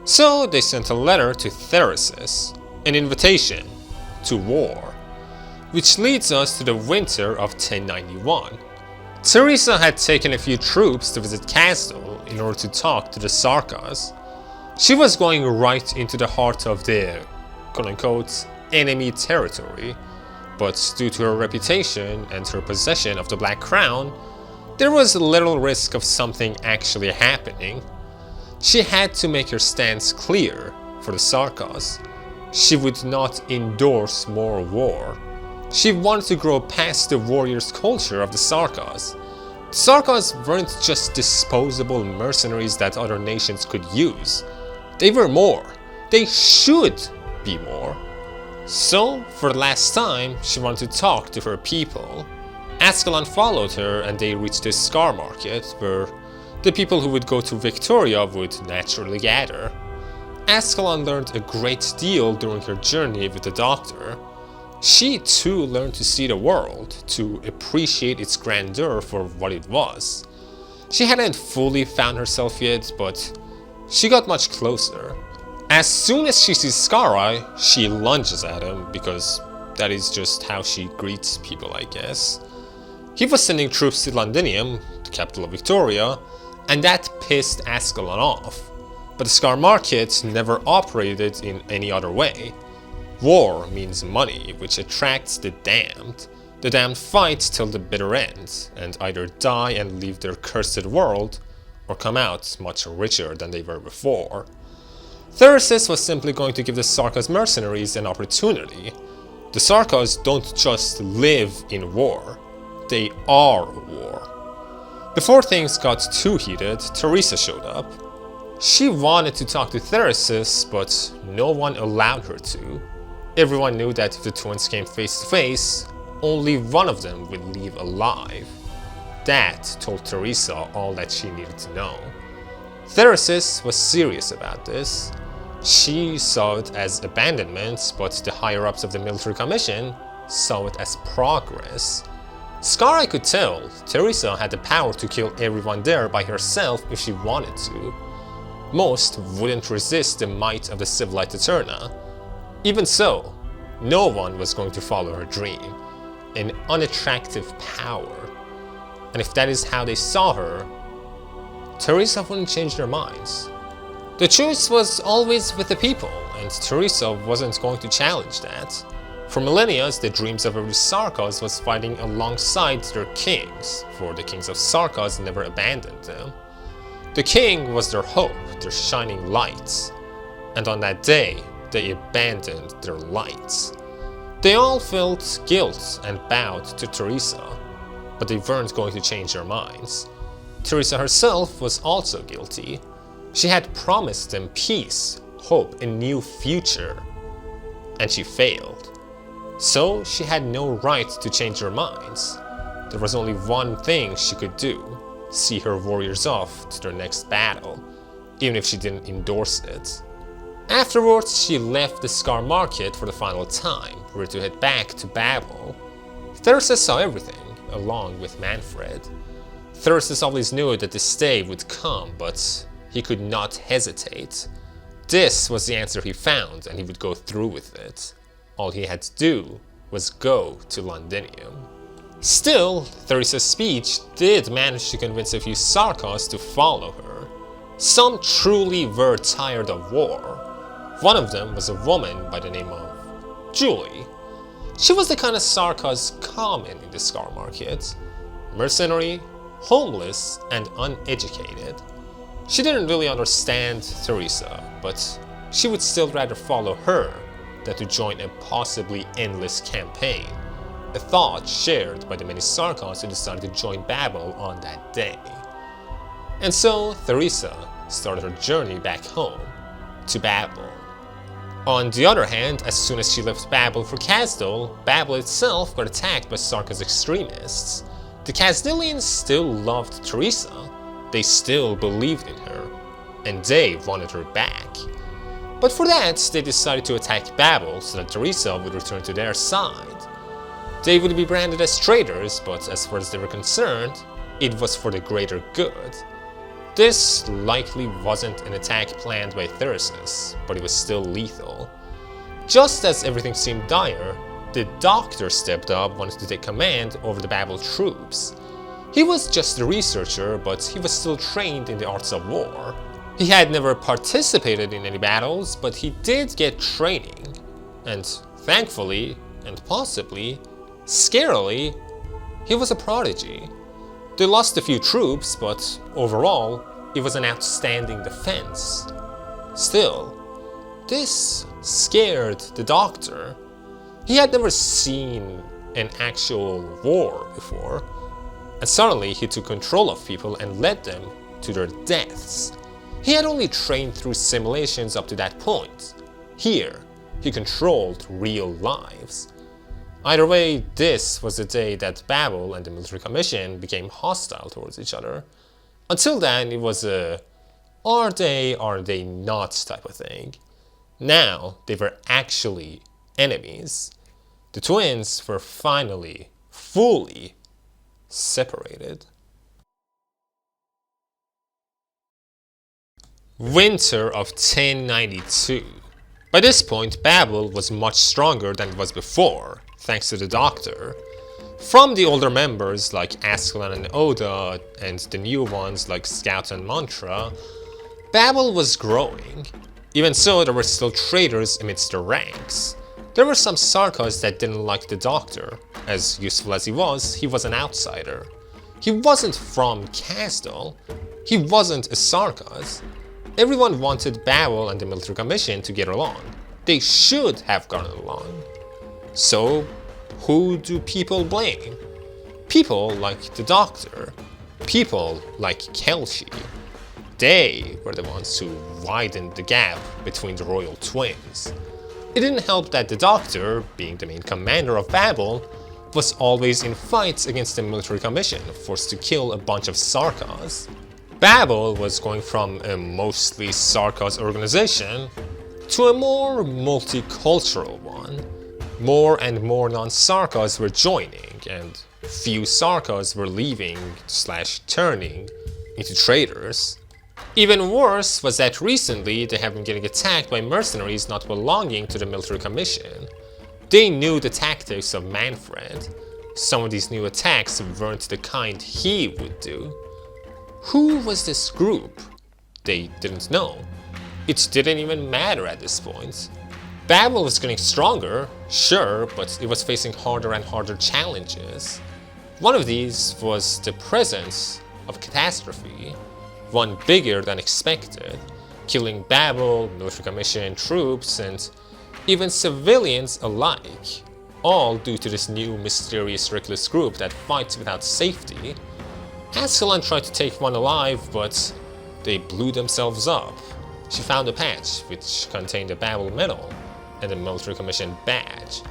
So they sent a letter to Theresis, an invitation to war, which leads us to the winter of 1091. Teresa had taken a few troops to visit Kazdel in order to talk to the Sarkaz. She was going right into the heart of their, quote-unquote, enemy territory, but due to her reputation and her possession of the Black Crown, there was little risk of something actually happening. She had to make her stance clear for the Sarkaz. She would not endorse more war. She wanted to grow past the warriors' culture of the Sarkaz. The Sarkaz weren't just disposable mercenaries that other nations could use. They were more. They should be more. So, for the last time, she wanted to talk to her people. Ascalon followed her and they reached the Scar Market, where the people who would go to Victoria would naturally gather. Ascalon learned a great deal during her journey with the Doctor. She too learned to see the world, to appreciate its grandeur for what it was. She hadn't fully found herself yet, but she got much closer. As soon as she sees Scareye, she lunges at him, because that is just how she greets people, I guess. He was sending troops to Londinium, the capital of Victoria, and that pissed Ascalon off. But the Scar Market never operated in any other way. War means money, which attracts the damned. The damned fight till the bitter end, and either die and leave their cursed world, or come out much richer than they were before. Theresis was simply going to give the Sarkaz mercenaries an opportunity. The Sarkaz don't just live in war, they are war. Before things got too heated, Teresa showed up. She wanted to talk to Theresis, but no one allowed her to. Everyone knew that if the twins came face to face, only one of them would leave alive. That told Teresa all that she needed to know. Theresis was serious about this. She saw it as abandonment, but the higher-ups of the military commission saw it as progress. Scareye could tell Teresa had the power to kill everyone there by herself if she wanted to. Most wouldn't resist the might of the Civilight Eterna. Even so, no one was going to follow her dream, an unattractive power. And if that is how they saw her, Teresa wouldn't change their minds. The choice was always with the people, and Teresa wasn't going to challenge that. For millennia, the dreams of every Sarkaz was fighting alongside their kings, for the kings of Sarkaz never abandoned them. The king was their hope, their shining lights, and on that day, they abandoned their lights. They all felt guilt and bowed to Teresa, but they weren't going to change their minds. Teresa herself was also guilty. She had promised them peace, hope, a new future, and she failed. So she had no right to change their minds. There was only one thing she could do: see her warriors off to their next battle, even if she didn't endorse it. Afterwards, she left the Scar Market for the final time, ready to head back to Babel. Theresis saw everything, along with Manfred. Theresis always knew that this day would come, but he could not hesitate. This was the answer he found, and he would go through with it. All he had to do was go to Londinium. Still, Theresa's speech did manage to convince a few Sarkaz to follow her. Some truly were tired of war. One of them was a woman by the name of Julie. She was the kind of Sarkaz common in the Scar Market: mercenary, homeless, and uneducated. She didn't really understand Teresa, but she would still rather follow her than to join a possibly endless campaign, a thought shared by the many Sarkaz who decided to join Babel on that day. And so Teresa started her journey back home, to Babel. On the other hand, as soon as she left Babel for Kazdel, Babel itself got attacked by Sarkaz extremists. The Kazdelians still loved Teresa, they still believed in her, and they wanted her back. But for that, they decided to attack Babel so that Teresa would return to their side. They would be branded as traitors, but as far as they were concerned, it was for the greater good. This likely wasn't an attack planned by Theresis, but it was still lethal. Just as everything seemed dire, the Doctor stepped up, wanted to take command over the Babel troops. He was just a researcher, but he was still trained in the arts of war. He had never participated in any battles, but he did get training. And thankfully, and possibly, scarily, he was a prodigy. They lost a few troops, but overall, it was an outstanding defense. Still, this scared the Doctor. He had never seen an actual war before, and suddenly he took control of people and led them to their deaths. He had only trained through simulations up to that point. Here, he controlled real lives. Either way, this was the day that Babel and the Military Commission became hostile towards each other. Until then, it was a are they not type of thing. Now, they were actually enemies. The twins were finally, fully separated. Winter of 1092. By this point, Babel was much stronger than it was before, thanks to the Doctor. From the older members like Ascalon and Oda, and the new ones like Scout and Mantra, Babel was growing. Even so, there were still traitors amidst the ranks. There were some Sarkaz that didn't like the Doctor. As useful as he was an outsider. He wasn't from Kazdel. He wasn't a Sarkaz. Everyone wanted Babel and the Military Commission to get along. They should have gotten along. So, who do people blame? People like the Doctor. People like Kelshi. They were the ones who widened the gap between the royal twins. It didn't help that the Doctor, being the main commander of Babel, was always in fights against the Military Commission, forced to kill a bunch of Sarkaz. Babel was going from a mostly Sarkaz organization to a more multicultural one. More and more non-Sarkaz were joining, and few Sarkaz were leaving/turning into traitors. Even worse was that recently they have been getting attacked by mercenaries not belonging to the Military Commission. They knew the tactics of Manfred. Some of these new attacks weren't the kind he would do. Who was this group? They didn't know. It didn't even matter at this point. Babel was getting stronger, sure, but it was facing harder and harder challenges. One of these was the presence of Catastrophe, one bigger than expected, killing Babel, Military Commission troops, and even civilians alike, all due to this new mysterious reckless group that fights without safety. Ascalon tried to take one alive, but they blew themselves up. She found a patch which contained a Babel medal and a Military Commission badge,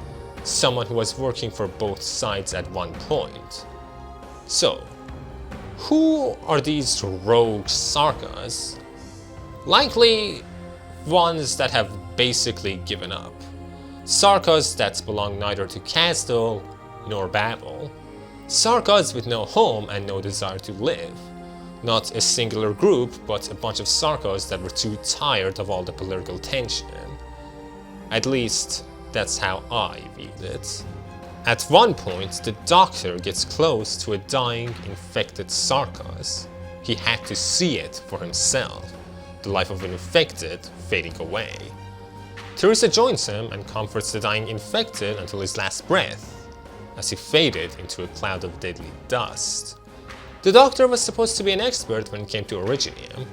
someone who was working for both sides at one point. So, who are these rogue Sarkaz? Likely ones that have basically given up. Sarkaz that belong neither to Kazdel nor Babel. Sarkaz with no home and no desire to live. Not a singular group, but a bunch of Sarkaz that were too tired of all the political tension. At least, that's how I viewed it. At one point, the Doctor gets close to a dying, infected Sarkaz. He had to see it for himself, the life of an infected fading away. Teresa joins him and comforts the dying infected until his last breath, as he faded into a cloud of deadly dust. The Doctor was supposed to be an expert when it came to Originium,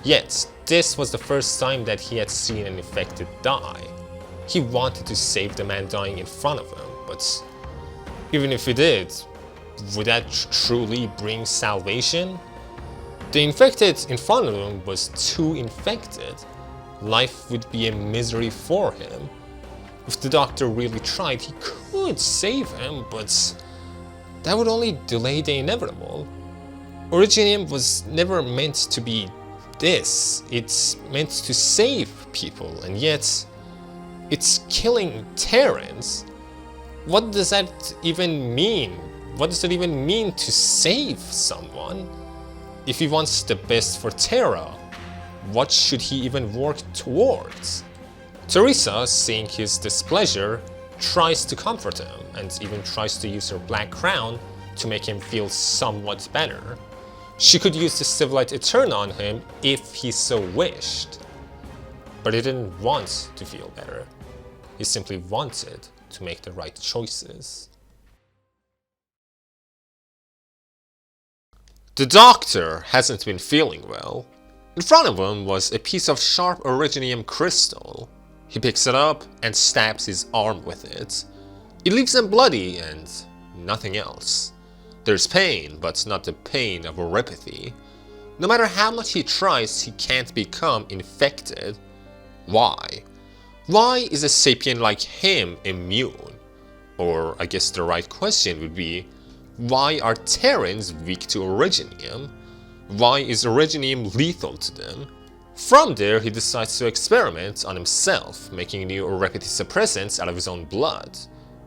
yet this was the first time that he had seen an infected die. He wanted to save the man dying in front of him, but even if he did, would that truly bring salvation? The infected in front of him was too infected. Life would be a misery for him. If the Doctor really tried, he could save him, but that would only delay the inevitable. Originium was never meant to be this. It's meant to save people, and yet it's killing Terrans. What does that even mean? What does it even mean to save someone? If he wants the best for Terra, what should he even work towards? Teresa, seeing his displeasure, tries to comfort him and even tries to use her black crown to make him feel somewhat better. She could use the Civilight Eterna on him if he so wished. But he didn't want to feel better. He simply wanted to make the right choices. The doctor hasn't been feeling well. In front of him was a piece of sharp Originium crystal. He picks it up and stabs his arm with it. It leaves him bloody and nothing else. There's pain, but not the pain of oropathy. No matter how much he tries, he can't become infected. Why? Why is a sapient like him immune? Or I guess the right question would be, why are Terrans weak to Originium? Why is Originium lethal to them? From there, he decides to experiment on himself, making new oropathy suppressants out of his own blood,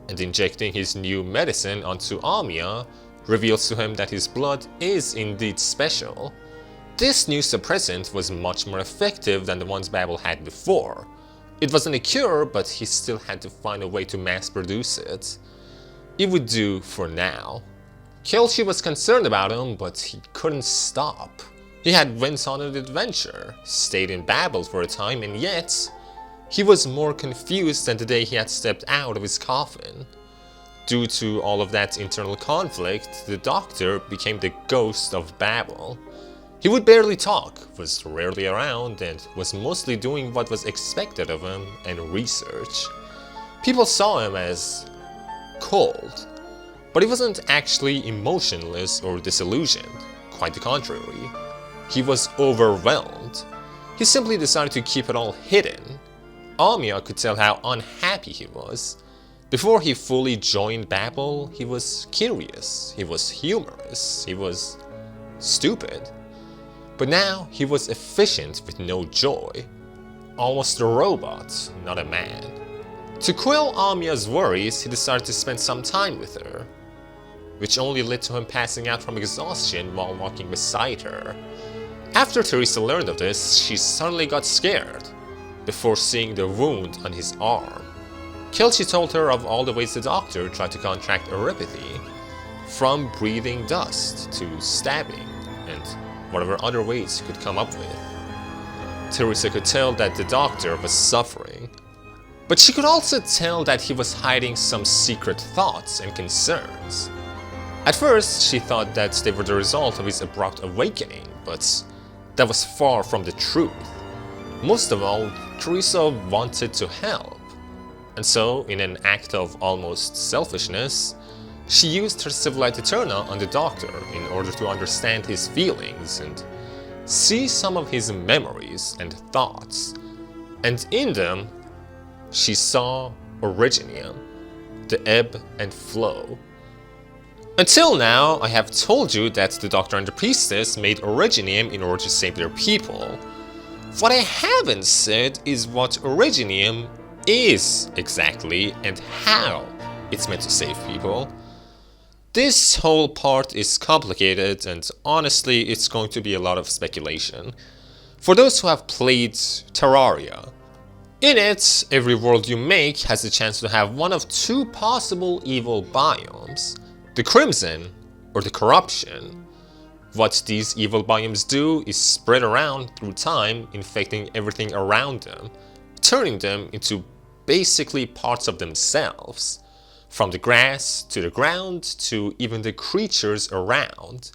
and injecting his new medicine onto Amia reveals to him that his blood is indeed special. This new suppressant was much more effective than the ones Babel had before. It wasn't a cure, but he still had to find a way to mass produce it. It would do for now. Kelshi was concerned about him, but he couldn't stop. He had went on an adventure, stayed in Babel for a time, and yet he was more confused than the day he had stepped out of his coffin. Due to all of that internal conflict, the doctor became the ghost of Babel. He would barely talk, was rarely around, and was mostly doing what was expected of him and research. People saw him as cold, but he wasn't actually emotionless or disillusioned, quite the contrary. He was overwhelmed. He simply decided to keep it all hidden. Amia could tell how unhappy he was. Before he fully joined Babel, he was curious, he was humorous, he was stupid. But now he was efficient with no joy. Almost a robot, not a man. To quell Amia's worries, he decided to spend some time with her, which only led to him passing out from exhaustion while walking beside her. After Teresa learned of this, she suddenly got scared, before seeing the wound on his arm. Kelshi told her of all the ways the doctor tried to contract oropathy, from breathing dust to stabbing, and whatever other ways he could come up with. Teresa could tell that the doctor was suffering, but she could also tell that he was hiding some secret thoughts and concerns. At first, she thought that they were the result of his abrupt awakening, but that was far from the truth. Most of all, Teresa wanted to help, and so, in an act of almost selfishness, she used her Civilight Eterna on the doctor in order to understand his feelings and see some of his memories and thoughts. And in them, she saw Originium, the ebb and flow. Until now, I have told you that the Doctor and the Priestess made Originium in order to save their people. What I haven't said is what Originium is exactly and how it's meant to save people. This whole part is complicated and honestly it's going to be a lot of speculation. For those who have played Terraria, in it, every world you make has the chance to have one of two possible evil biomes, the Crimson or the Corruption. What these evil biomes do is spread around through time, infecting everything around them, turning them into basically parts of themselves. From the grass to the ground to even the creatures around.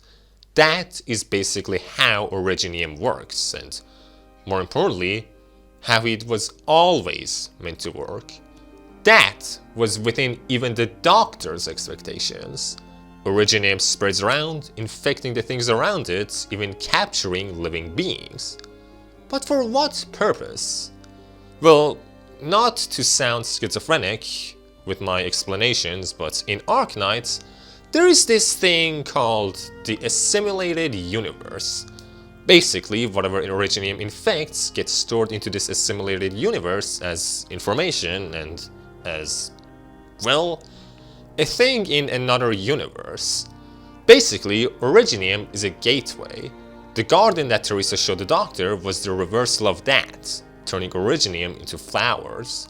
That is basically how Originium works, and more importantly, how it was always meant to work. That was within even the Doctor's expectations. Originium spreads around, infecting the things around it, even capturing living beings. But for what purpose? Well, not to sound schizophrenic with my explanations, but in Arknights, there is this thing called the assimilated universe. Basically, whatever Originium infects gets stored into this assimilated universe as information and as, well, a thing in another universe. Basically, Originium is a gateway. The garden that Teresa showed the Doctor was the reversal of that, turning Originium into flowers.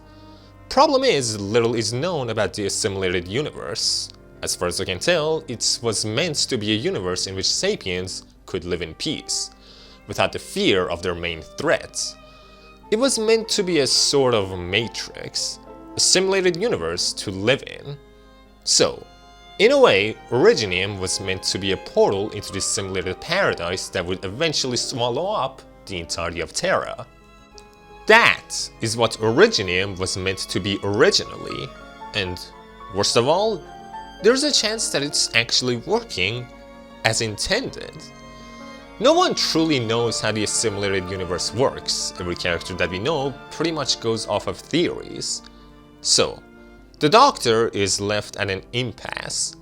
Problem is, little is known about the assimilated universe. As far as I can tell, it was meant to be a universe in which sapiens could live in peace, without the fear of their main threats. It was meant to be a sort of matrix, a simulated universe to live in. So, In a way, Originium was meant to be a portal into this simulated paradise that would eventually swallow up the entirety of Terra. That is what Originium was meant to be originally, and worst of all, there's a chance that it's actually working as intended. No one truly knows how the assimilated universe works. Every character that we know pretty much goes off of theories. So, the Doctor is left at an impasse.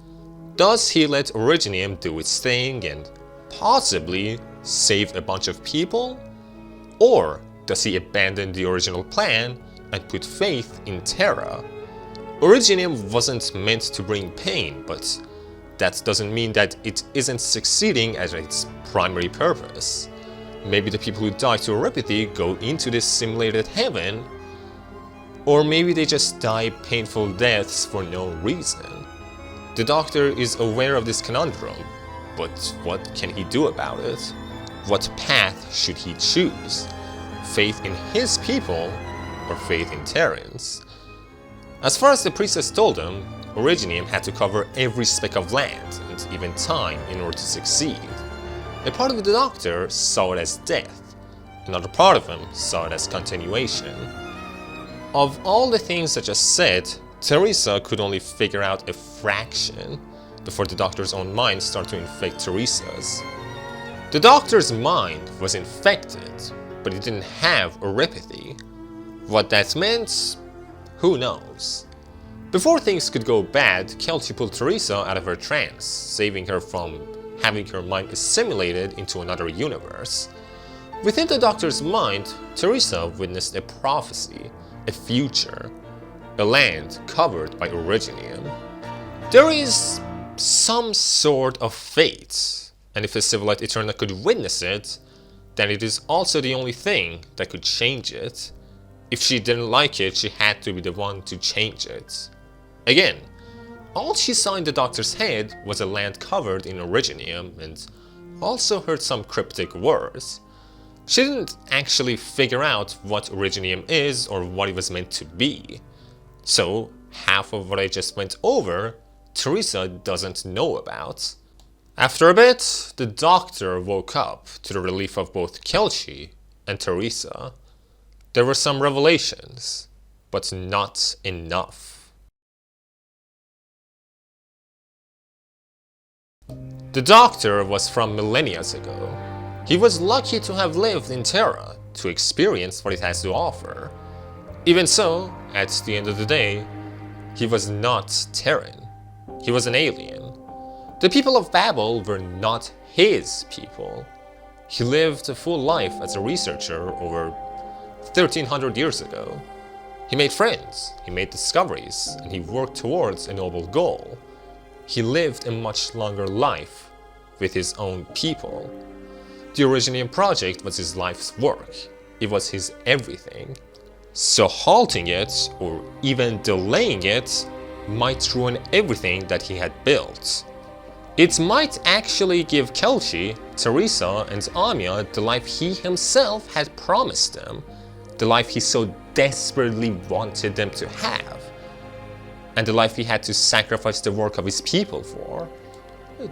Does he let Originium do its thing and possibly save a bunch of people? Or does he abandon the original plan and put faith in Terra? Originium wasn't meant to bring pain, but that doesn't mean that it isn't succeeding at its primary purpose. Maybe the people who die to oripathy go into this simulated heaven, or maybe they just die painful deaths for no reason. The Doctor is aware of this conundrum, but what can he do about it? What path should he choose? Faith in his people, or faith in Terrans? As far as the priestess told him, Originium had to cover every speck of land, and even time, in order to succeed. A part of the Doctor saw it as death, another part of him saw it as continuation. Of all the things I just said, Teresa could only figure out a fraction before the Doctor's own mind started to infect Teresa's. The Doctor's mind was infected, but it didn't have oripathy. What that meant, who knows? Before things could go bad, Kelchi pulled Teresa out of her trance, saving her from having her mind assimilated into another universe. Within the Doctor's mind, Teresa witnessed a prophecy, a future, a land covered by Originium. There is some sort of fate, and if the Civilight Eterna could witness it, then it is also the only thing that could change it. If she didn't like it, she had to be the one to change it. Again, all she saw in the Doctor's head was a land covered in Originium, and also heard some cryptic words. She didn't actually figure out what Originium is or what it was meant to be. So, half of what I just went over, Teresa doesn't know about. After a bit, the Doctor woke up to the relief of both Kelchi and Teresa. There were some revelations, but not enough. The Doctor was from millennia ago. He was lucky to have lived in Terra, to experience what it has to offer. Even so, at the end of the day, he was not Terran. He was an alien. The people of Babel were not his people. He lived a full life as a researcher over 1300 years ago. He made friends, he made discoveries, and he worked towards a noble goal. He lived a much longer life with his own people. The Originium project was his life's work. It was his everything. So halting it, or even delaying it, might ruin everything that he had built. It might actually give Kelchi, Teresa, and Anya the life he himself had promised them, the life he so desperately wanted them to have, and the life he had to sacrifice the work of his people for.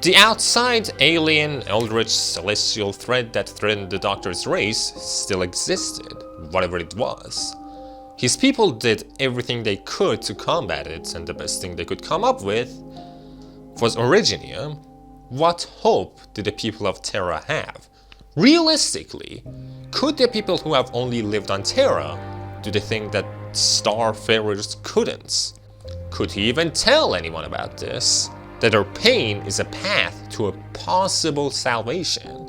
The outside, alien, eldritch, celestial threat that threatened the Doctor's race still existed, whatever it was. His people did everything they could to combat it, and the best thing they could come up with was Originium. What hope did the people of Terra have? Realistically, could the people who have only lived on Terra do the thing that starfarers couldn't? Could he even tell anyone about this? That their pain is a path to a possible salvation.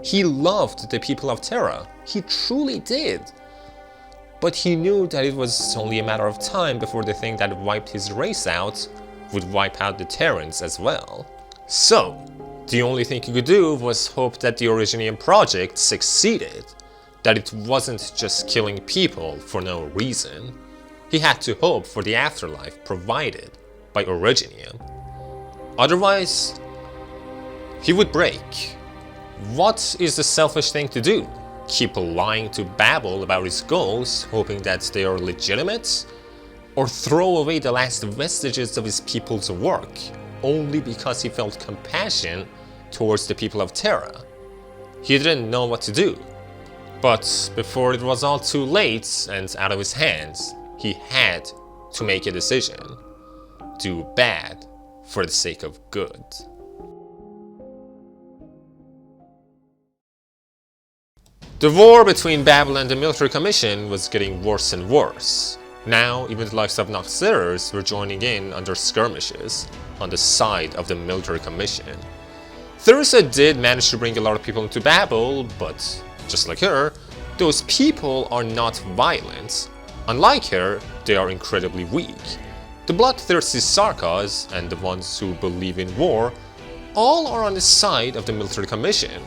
He loved the people of Terra. He truly did. But he knew that it was only a matter of time before the thing that wiped his race out would wipe out the Terrans as well. So, the only thing he could do was hope that the Originium project succeeded, that it wasn't just killing people for no reason. He had to hope for the afterlife provided by Originium. Otherwise, he would break. What is the selfish thing to do? Keep lying to Babel about his goals, hoping that they are legitimate? Or throw away the last vestiges of his people's work, only because he felt compassion towards the people of Terra. He didn't know what to do. But before it was all too late and out of his hands, he had to make a decision. Do bad for the sake of good. The war between Babel and the Military Commission was getting worse and worse. Now, even the likes of Noxerers were joining in under skirmishes on the side of the Military Commission. Theresa did manage to bring a lot of people into Babel, but just like her, those people are not violent. Unlike her, they are incredibly weak. The bloodthirsty Sarkaz and the ones who believe in war all are on the side of the Military Commission.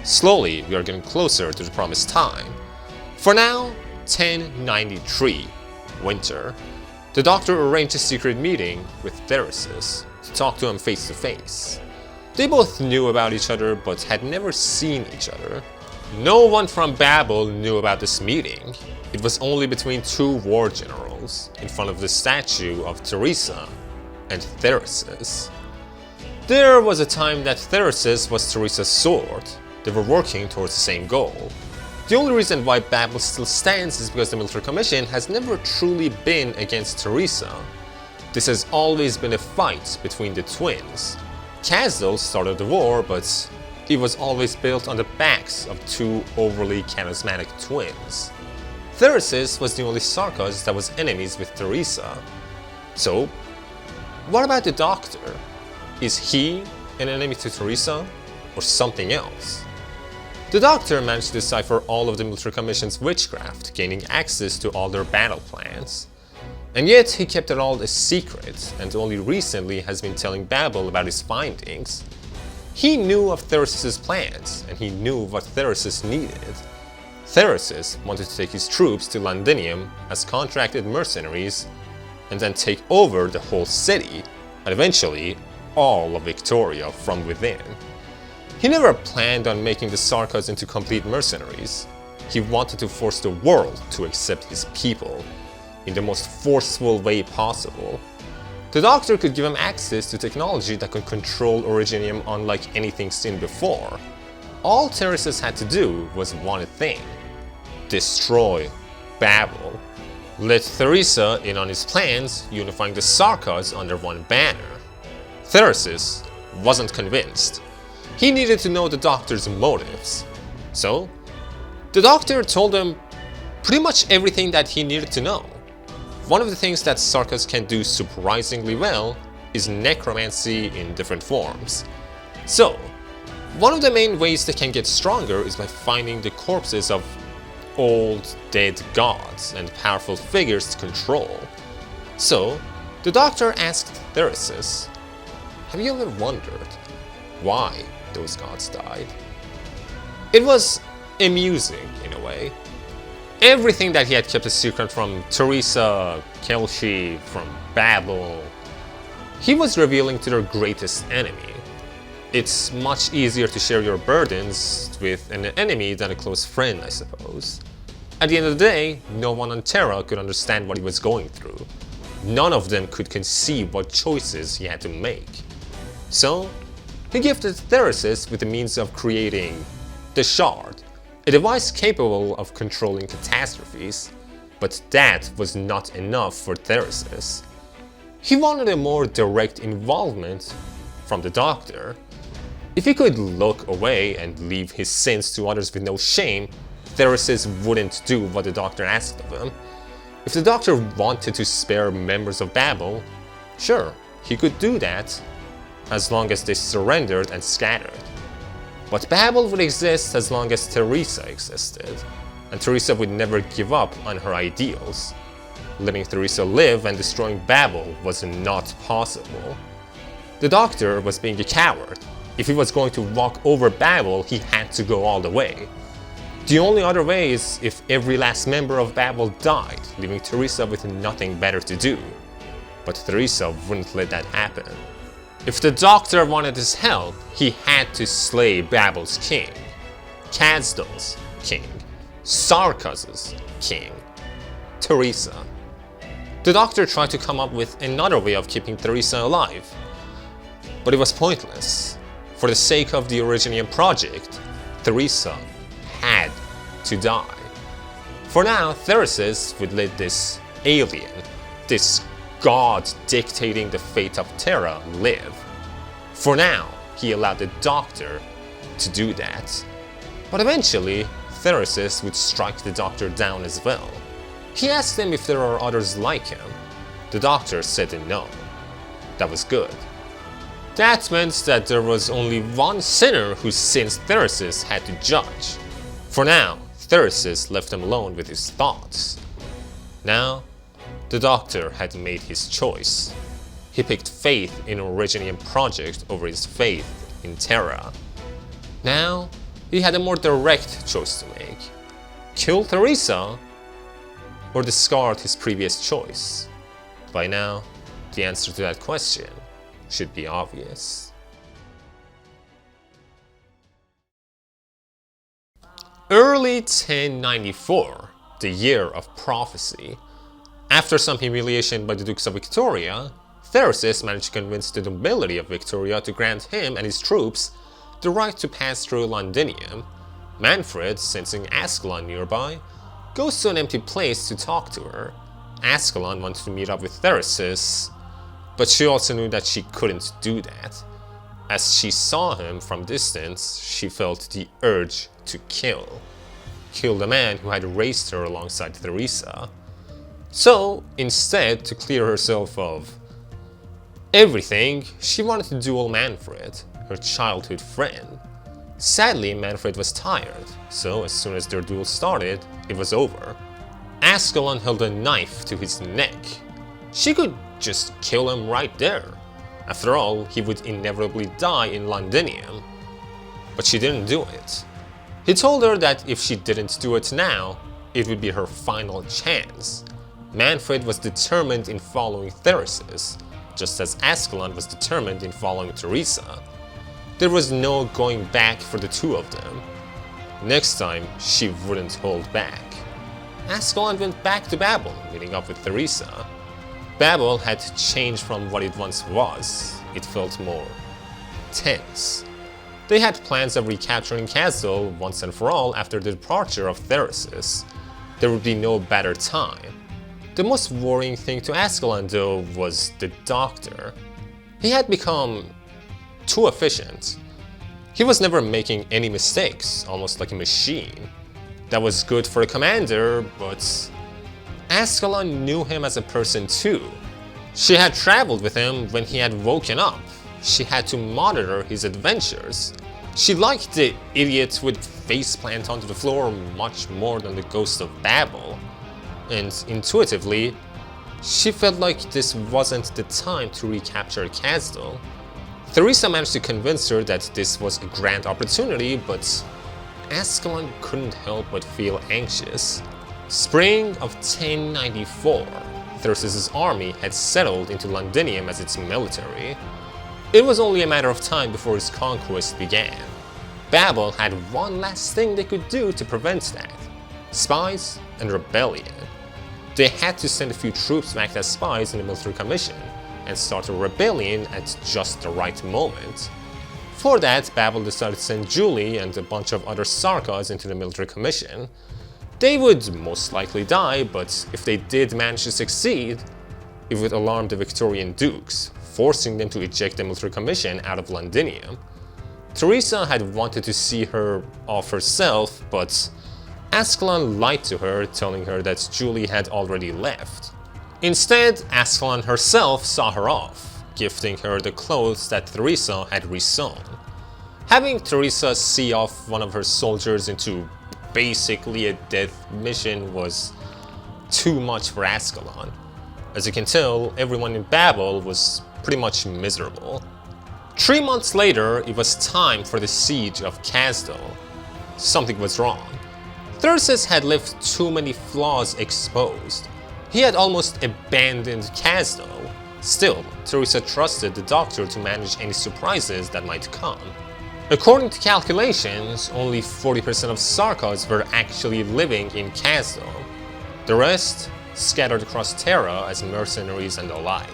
Slowly, we are getting closer to the promised time. For now, 1093, winter. The Doctor arranged a secret meeting with Theresis to talk to him face to face. They both knew about each other but had never seen each other. No one from Babel knew about this meeting. It was only between two war generals in front of the statue of Theresa and Theresis. There was a time that Theresis was Theresa's sword. They were working towards the same goal. The only reason why Babel still stands is because the Military Commission has never truly been against Theresa. This has always been a fight between the twins. Kazdel started the war, but it was always built on the backs of two overly charismatic twins. Theresis was the only Sarkaz that was enemies with Theresa. So, what about the Doctor? Is he an enemy to Theresa, or something else? The Doctor managed to decipher all of the Military Commission's witchcraft, gaining access to all their battle plans. And yet he kept it all a secret, and only recently has been telling Babel about his findings. He knew of Theresis' plans, and he knew what Theresis needed. Theresis wanted to take his troops to Londinium as contracted mercenaries, and then take over the whole city, and eventually all of Victoria from within. He never planned on making the Sarkaz into complete mercenaries. He wanted to force the world to accept his people in the most forceful way possible. The Doctor could give him access to technology that could control Originium unlike anything seen before. All Theresis had to do was one thing: destroy Babel. Let Theresa in on his plans, unifying the Sarkaz under one banner. Theresis wasn't convinced. He needed to know the Doctor's motives. So, the Doctor told him pretty much everything that he needed to know. One of the things that Sarkaz can do surprisingly well is necromancy in different forms. So, one of the main ways they can get stronger is by finding the corpses of old, dead gods and powerful figures to control. So, the Doctor asked Theresis, "Have you ever wondered why those gods died?" It was amusing in a way. Everything that he had kept a secret from Theresa, Kelshi, from Babel, he was revealing to their greatest enemy. It's much easier to share your burdens with an enemy than a close friend, I suppose. At the end of the day, no one on Terra could understand what he was going through. None of them could conceive what choices he had to make. So, he gifted Theresis with the means of creating the Shard, a device capable of controlling catastrophes, but that was not enough for Theresis. He wanted a more direct involvement from the Doctor. If he could look away and leave his sins to others with no shame, Theresis wouldn't do what the Doctor asked of him. If the Doctor wanted to spare members of Babel, sure, he could do that, as long as they surrendered and scattered. But Babel would exist as long as Theresa existed, and Theresa would never give up on her ideals. Letting Theresa live and destroying Babel was not possible. The Doctor was being a coward. If he was going to walk over Babel, he had to go all the way. The only other way is if every last member of Babel died, leaving Theresa with nothing better to do. But Theresa wouldn't let that happen. If the Doctor wanted his help, he had to slay Babel's king, Kazdel's king, Sarkaz's king, Theresa. The Doctor tried to come up with another way of keeping Theresa alive. But it was pointless. For the sake of the Originium project, Theresa had to die. For now, Theresis would let this alien, this god dictating the fate of Terra, live. For now, he allowed the Doctor to do that. But eventually, Theresis would strike the Doctor down as well. He asked him if there are others like him. The Doctor said no. That was good. That meant that there was only one sinner whose sins Theresis had to judge. For now, Theresis left him alone with his thoughts. Now, the Doctor had made his choice. He picked faith in Originium project over his faith in Terra. Now, he had a more direct choice to make. Kill Theresa or discard his previous choice? By now, the answer to that question should be obvious. Early 1094, the year of prophecy. After some humiliation by the Dukes of Victoria, Theresis managed to convince the nobility of Victoria to grant him and his troops the right to pass through Londinium. Manfred, sensing Ascalon nearby, goes to an empty place to talk to her. Ascalon wanted to meet up with Theresis, but she also knew that she couldn't do that. As she saw him from distance, she felt the urge to kill. Kill the man who had raised her alongside Theresa. So, instead, to clear herself of everything, she wanted to duel Manfred, her childhood friend. Sadly, Manfred was tired, so as soon as their duel started, it was over. Ascalon held a knife to his neck. She could just kill him right there. After all, he would inevitably die in Londinium. But she didn't do it. He told her that if she didn't do it now, it would be her final chance. Manfred was determined in following Theresis, just as Ascalon was determined in following Theresa. There was no going back for the two of them. Next time, she wouldn't hold back. Ascalon went back to Babel, meeting up with Theresa. Babel had changed from what it once was. It felt more tense. They had plans of recapturing Kazdel once and for all after the departure of Theresis. There would be no better time. The most worrying thing to Ascalon, though, was the Doctor. He had become too efficient. He was never making any mistakes, almost like a machine. That was good for a commander, but Ascalon knew him as a person too. She had traveled with him when he had woken up. She had to monitor his adventures. She liked the idiot with faceplant onto the floor much more than the ghost of Babel. And intuitively, she felt like this wasn't the time to recapture Kazdel. Theresa managed to convince her that this was a grand opportunity, but Ascalon couldn't help but feel anxious. Spring of 1094, Theresis' army had settled into Londinium as its military. It was only a matter of time before his conquest began. Babel had one last thing they could do to prevent that: spies and rebellion. They had to send a few troops to act as spies in the military commission and start a rebellion at just the right moment. For that, Babel decided to send Julie and a bunch of other Sarkaz into the military commission. They would most likely die, but if they did manage to succeed, it would alarm the Victorian dukes, forcing them to eject the military commission out of Londinium. Theresa had wanted to see her off herself, but Ascalon lied to her, telling her that Julie had already left. Instead, Ascalon herself saw her off, gifting her the clothes that Theresa had resewn. Having Theresa see off one of her soldiers into basically a death mission was too much for Ascalon. As you can tell, everyone in Babel was pretty much miserable. 3 months later, it was time for the siege of Kazdel. Something was wrong. Theresis had left too many flaws exposed. He had almost abandoned Kazdel. Still, Theresa trusted the Doctor to manage any surprises that might come. According to calculations, only 40% of Sarkaz were actually living in Kazdel. The rest scattered across Terra as mercenaries and the like.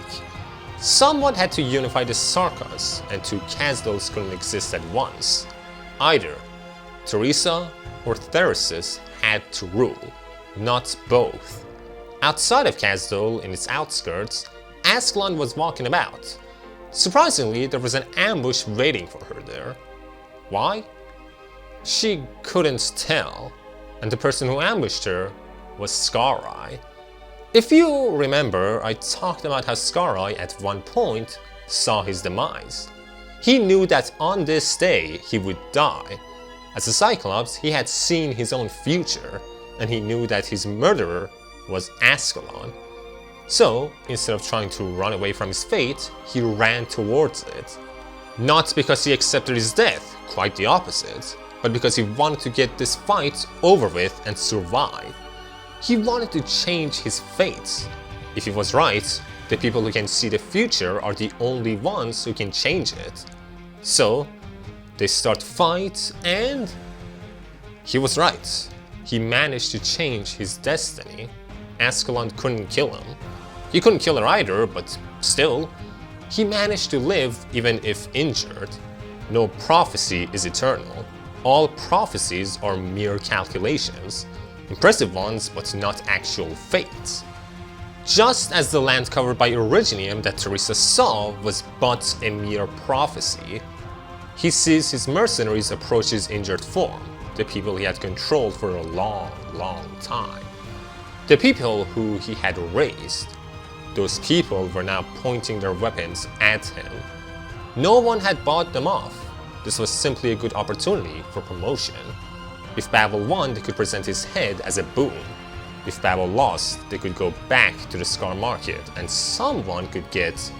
Someone had to unify the Sarkaz, and two Kazdel's couldn't exist at once. Either Teresa or Theresis had to rule, not both. Outside of Kazdel, in its outskirts, Ascalon was walking about. Surprisingly, there was an ambush waiting for her there. Why? She couldn't tell, and the person who ambushed her was Scareye. If you remember, I talked about how Scareye at one point saw his demise. He knew that on this day he would die. As a Cyclops, he had seen his own future, and he knew that his murderer was Ascalon. So, instead of trying to run away from his fate, he ran towards it. Not because he accepted his death, quite the opposite, but because he wanted to get this fight over with and survive. He wanted to change his fate. If he was right, the people who can see the future are the only ones who can change it. So, they start fight and... he was right. He managed to change his destiny. Ascalon couldn't kill him. He couldn't kill her either, but still, he managed to live even if injured. No prophecy is eternal. All prophecies are mere calculations. Impressive ones, but not actual fate. Just as the land covered by Originium that Teresa saw was but a mere prophecy, he sees his mercenaries approach his injured form, the people he had controlled for a long, long time. The people who he had raised. Those people were now pointing their weapons at him. No one had bought them off. This was simply a good opportunity for promotion. If Babel won, they could present his head as a boon. If Babel lost, they could go back to the Scar market and someone could get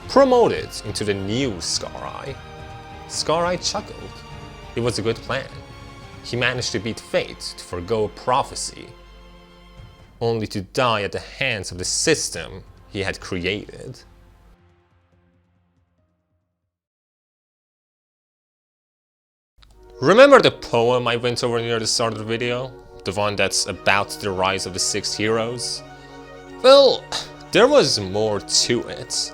promoted into the new Scareye. Scareye chuckled. It was a good plan. He managed to beat fate, to forgo prophecy, only to die at the hands of the system he had created. Remember the poem I went over near the start of the video? The one that's about the rise of the 6 heroes? Well, there was more to it.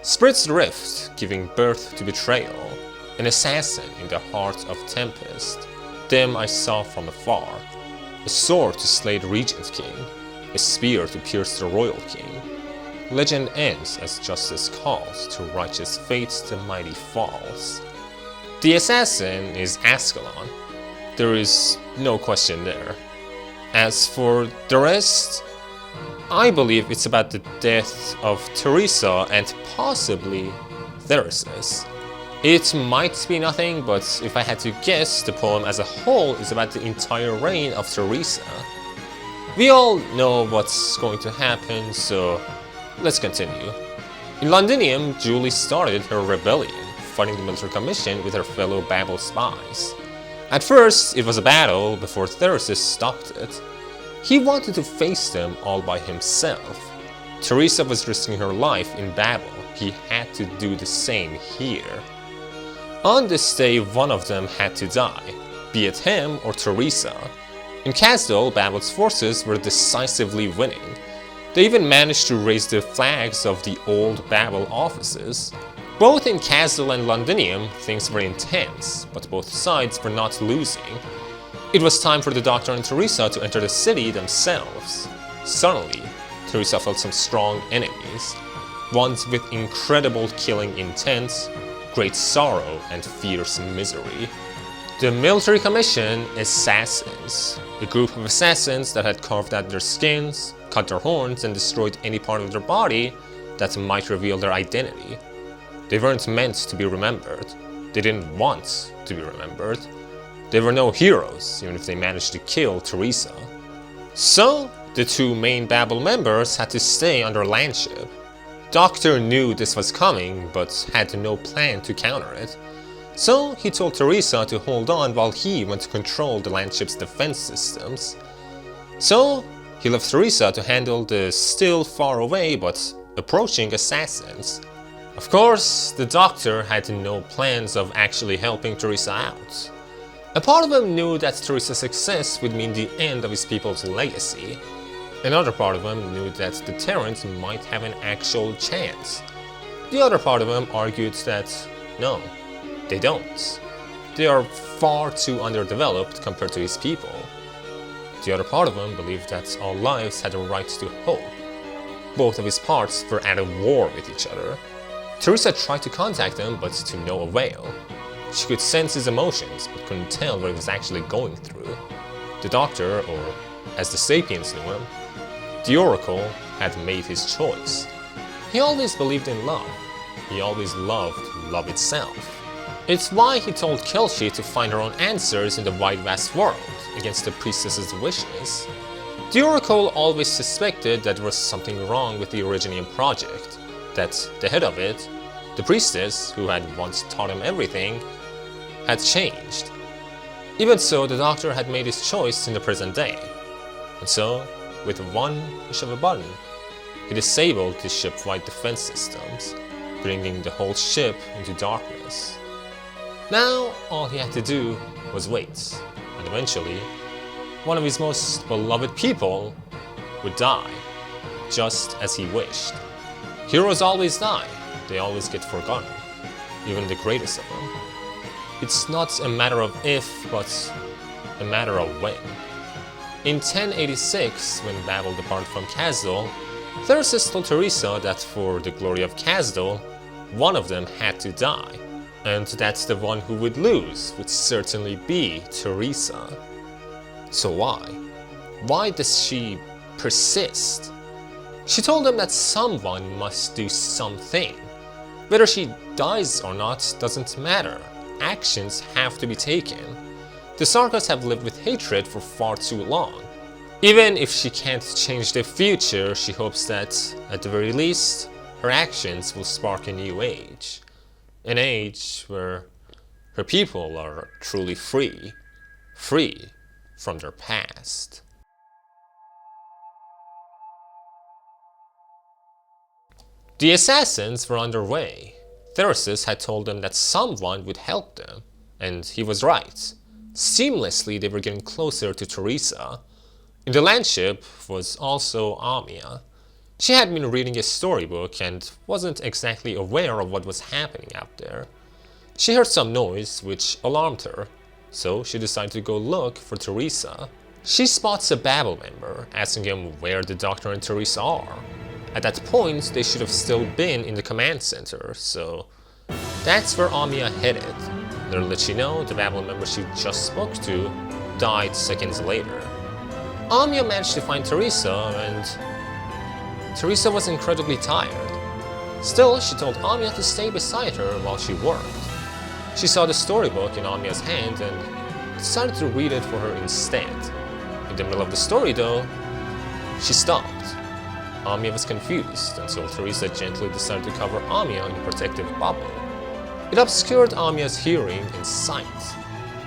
Spirit's rift, giving birth to betrayal. An assassin in the heart of Tempest. Them I saw from afar. A sword to slay the Regent King. A spear to pierce the Royal King. Legend ends as justice calls, to righteous fates the mighty falls. The assassin is Ascalon. There is no question there. As for the rest, I believe it's about the death of Teresa and possibly Theresis. It might be nothing, but if I had to guess, the poem as a whole is about the entire reign of Teresa. We all know what's going to happen, so let's continue. In Londinium, Julie started her rebellion, fighting the military commission with her fellow Babel spies. At first, it was a battle before Theresis stopped it. He wanted to face them all by himself. Teresa was risking her life in Babel. He had to do the same here. On this day, one of them had to die, be it him or Teresa. In Kazdel, Babel's forces were decisively winning. They even managed to raise the flags of the old Babel offices. Both in Kazdel and Londinium, things were intense, but both sides were not losing. It was time for the Doctor and Teresa to enter the city themselves. Suddenly, Teresa felt some strong enemies, ones with incredible killing intent, great sorrow, and fierce misery. The military commission Assassins, a group of assassins that had carved out their skins, cut their horns, and destroyed any part of their body that might reveal their identity. They weren't meant to be remembered. They didn't want to be remembered. They were no heroes, even if they managed to kill Teresa. So, the two main Babel members had to stay under landship. Doctor knew this was coming, but had no plan to counter it. So, he told Teresa to hold on while he went to control the landship's defense systems. So, he left Teresa to handle the still far away but approaching assassins. Of course, the Doctor had no plans of actually helping Teresa out. A part of him knew that Teresa's success would mean the end of his people's legacy. Another part of him knew that the Terrans might have an actual chance. The other part of him argued that no, they don't. They are far too underdeveloped compared to his people. The other part of him believed that all lives had a right to hope. Both of his parts were at a war with each other. Teresa tried to contact him, but to no avail. She could sense his emotions, but couldn't tell what he was actually going through. The Doctor, or as the Sapiens knew him, the Oracle, had made his choice. He always believed in love. He always loved love itself. It's why he told Kelshi to find her own answers in the wide vast world, against the priestess's wishes. The Oracle always suspected that there was something wrong with the Originium project, that the head of it, the priestess, who had once taught him everything, had changed. Even so, the Doctor had made his choice in the present day. And so, with one push of a button, he disabled the ship-wide defense systems, bringing the whole ship into darkness. Now, all he had to do was wait, and eventually, one of his most beloved people would die, just as he wished. Heroes always die, they always get forgotten, even the greatest of them. It's not a matter of if, but a matter of when. In 1086, when Babel departed from Kazdel, Theresis told Teresa that for the glory of Kazdel, one of them had to die, and that the one who would lose would certainly be Teresa. So why? Why does she persist? She told them that someone must do something. Whether she dies or not doesn't matter. Actions have to be taken. The Sarkaz have lived with hatred for far too long. Even if she can't change the future, she hopes that, at the very least, her actions will spark a new age. An age where her people are truly free. Free from their past. The assassins were underway. Theresis had told them that someone would help them, and he was right. Seamlessly, they were getting closer to Teresa. In the landship was also Amia. She had been reading a storybook and wasn't exactly aware of what was happening out there. She heard some noise which alarmed her, so she decided to go look for Teresa. She spots a Babel member, asking him where the Doctor and Teresa are. At that point, they should have still been in the command center, so that's where Amia headed. Little did she know, the Babel member she just spoke to died seconds later. Amia managed to find Teresa, and Teresa was incredibly tired. Still, she told Amia to stay beside her while she worked. She saw the storybook in Amia's hand and decided to read it for her instead. In the middle of the story, though, she stopped. Amia was confused until Teresa gently decided to cover Amia in a protective bubble. It obscured Amia's hearing and sight.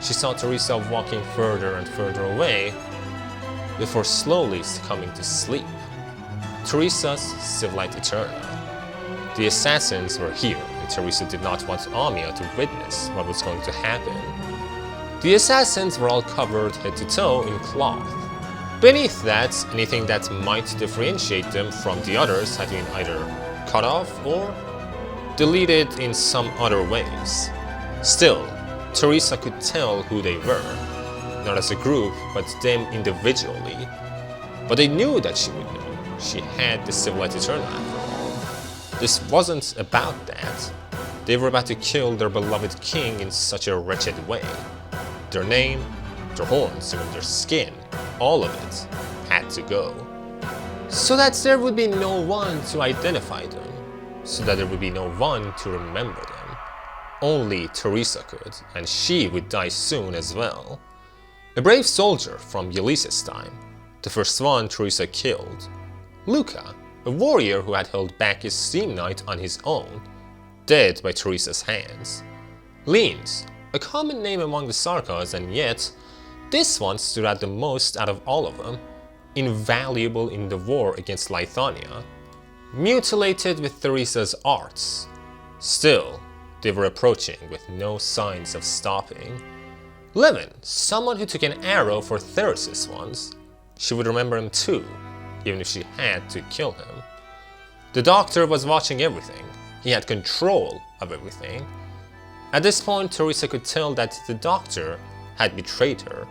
She saw Teresa walking further and further away before slowly succumbing to sleep. Teresa's Civilight Eterna. The assassins were here, and Teresa did not want Amia to witness what was going to happen. The assassins were all covered head to toe in cloth. Beneath that, anything that might differentiate them from the others had been either cut off or deleted in some other ways. Still, Teresa could tell who they were, not as a group, but them individually. But they knew that she would know. She had the Civilight Eterna after all. This wasn't about that. They were about to kill their beloved king in such a wretched way. Their name, their horns, even their skin, all of it had to go. So that there would be no one to identify them. So that there would be no one to remember them. Only Teresa could, and she would die soon as well. A brave soldier from Ulysses' time, the first one Teresa killed. Luca, a warrior who had held back his steam knight on his own, dead by Teresa's hands. Leans, a common name among the Sarkaz, and yet this one stood out the most out of all of them, invaluable in the war against Lithonia, mutilated with Teresa's arts. Still, they were approaching with no signs of stopping. Levin, someone who took an arrow for Theresis once. She would remember him too, even if she had to kill him. The Doctor was watching everything. He had control of everything. At this point, Teresa could tell that the Doctor had betrayed her.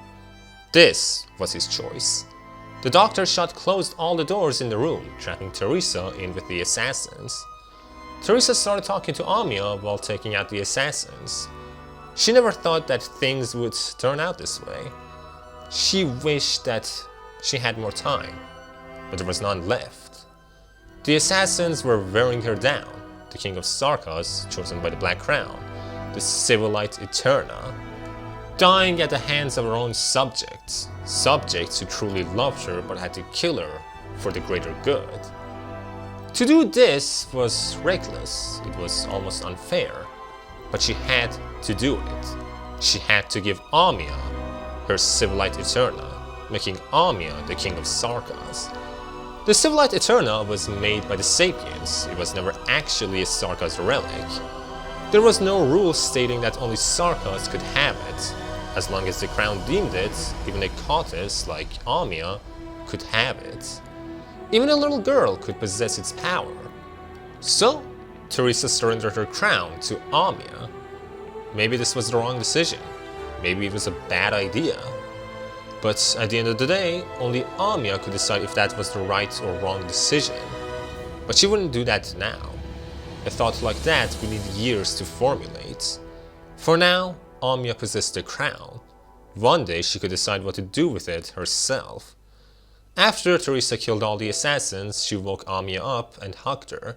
This was his choice. The Doctor closed all the doors in the room, trapping Teresa in with the assassins. Teresa started talking to Amia while taking out the assassins. She never thought that things would turn out this way. She wished that she had more time, but there was none left. The assassins were wearing her down. The king of Sarkaz, chosen by the Black Crown, the Civilight Eterna, dying at the hands of her own subjects who truly loved her but had to kill her for the greater good. To do this was reckless, it was almost unfair, but she had to do it. She had to give Amia her Civilight Eterna, making Amia the king of Sarkaz. The Civilight Eterna was made by the Sapiens. It was never actually a Sarkaz relic. There was no rule stating that only Sarkaz could have it. As long as the crown deemed it, even a goddess like Amia could have it. Even a little girl could possess its power. So, Teresa surrendered her crown to Amia. Maybe this was the wrong decision. Maybe it was a bad idea. But at the end of the day, only Amia could decide if that was the right or wrong decision. But she wouldn't do that now. A thought like that would need years to formulate. For now, Amia possessed the crown. One day she could decide what to do with it herself. After Teresa killed all the assassins, she woke Amia up and hugged her.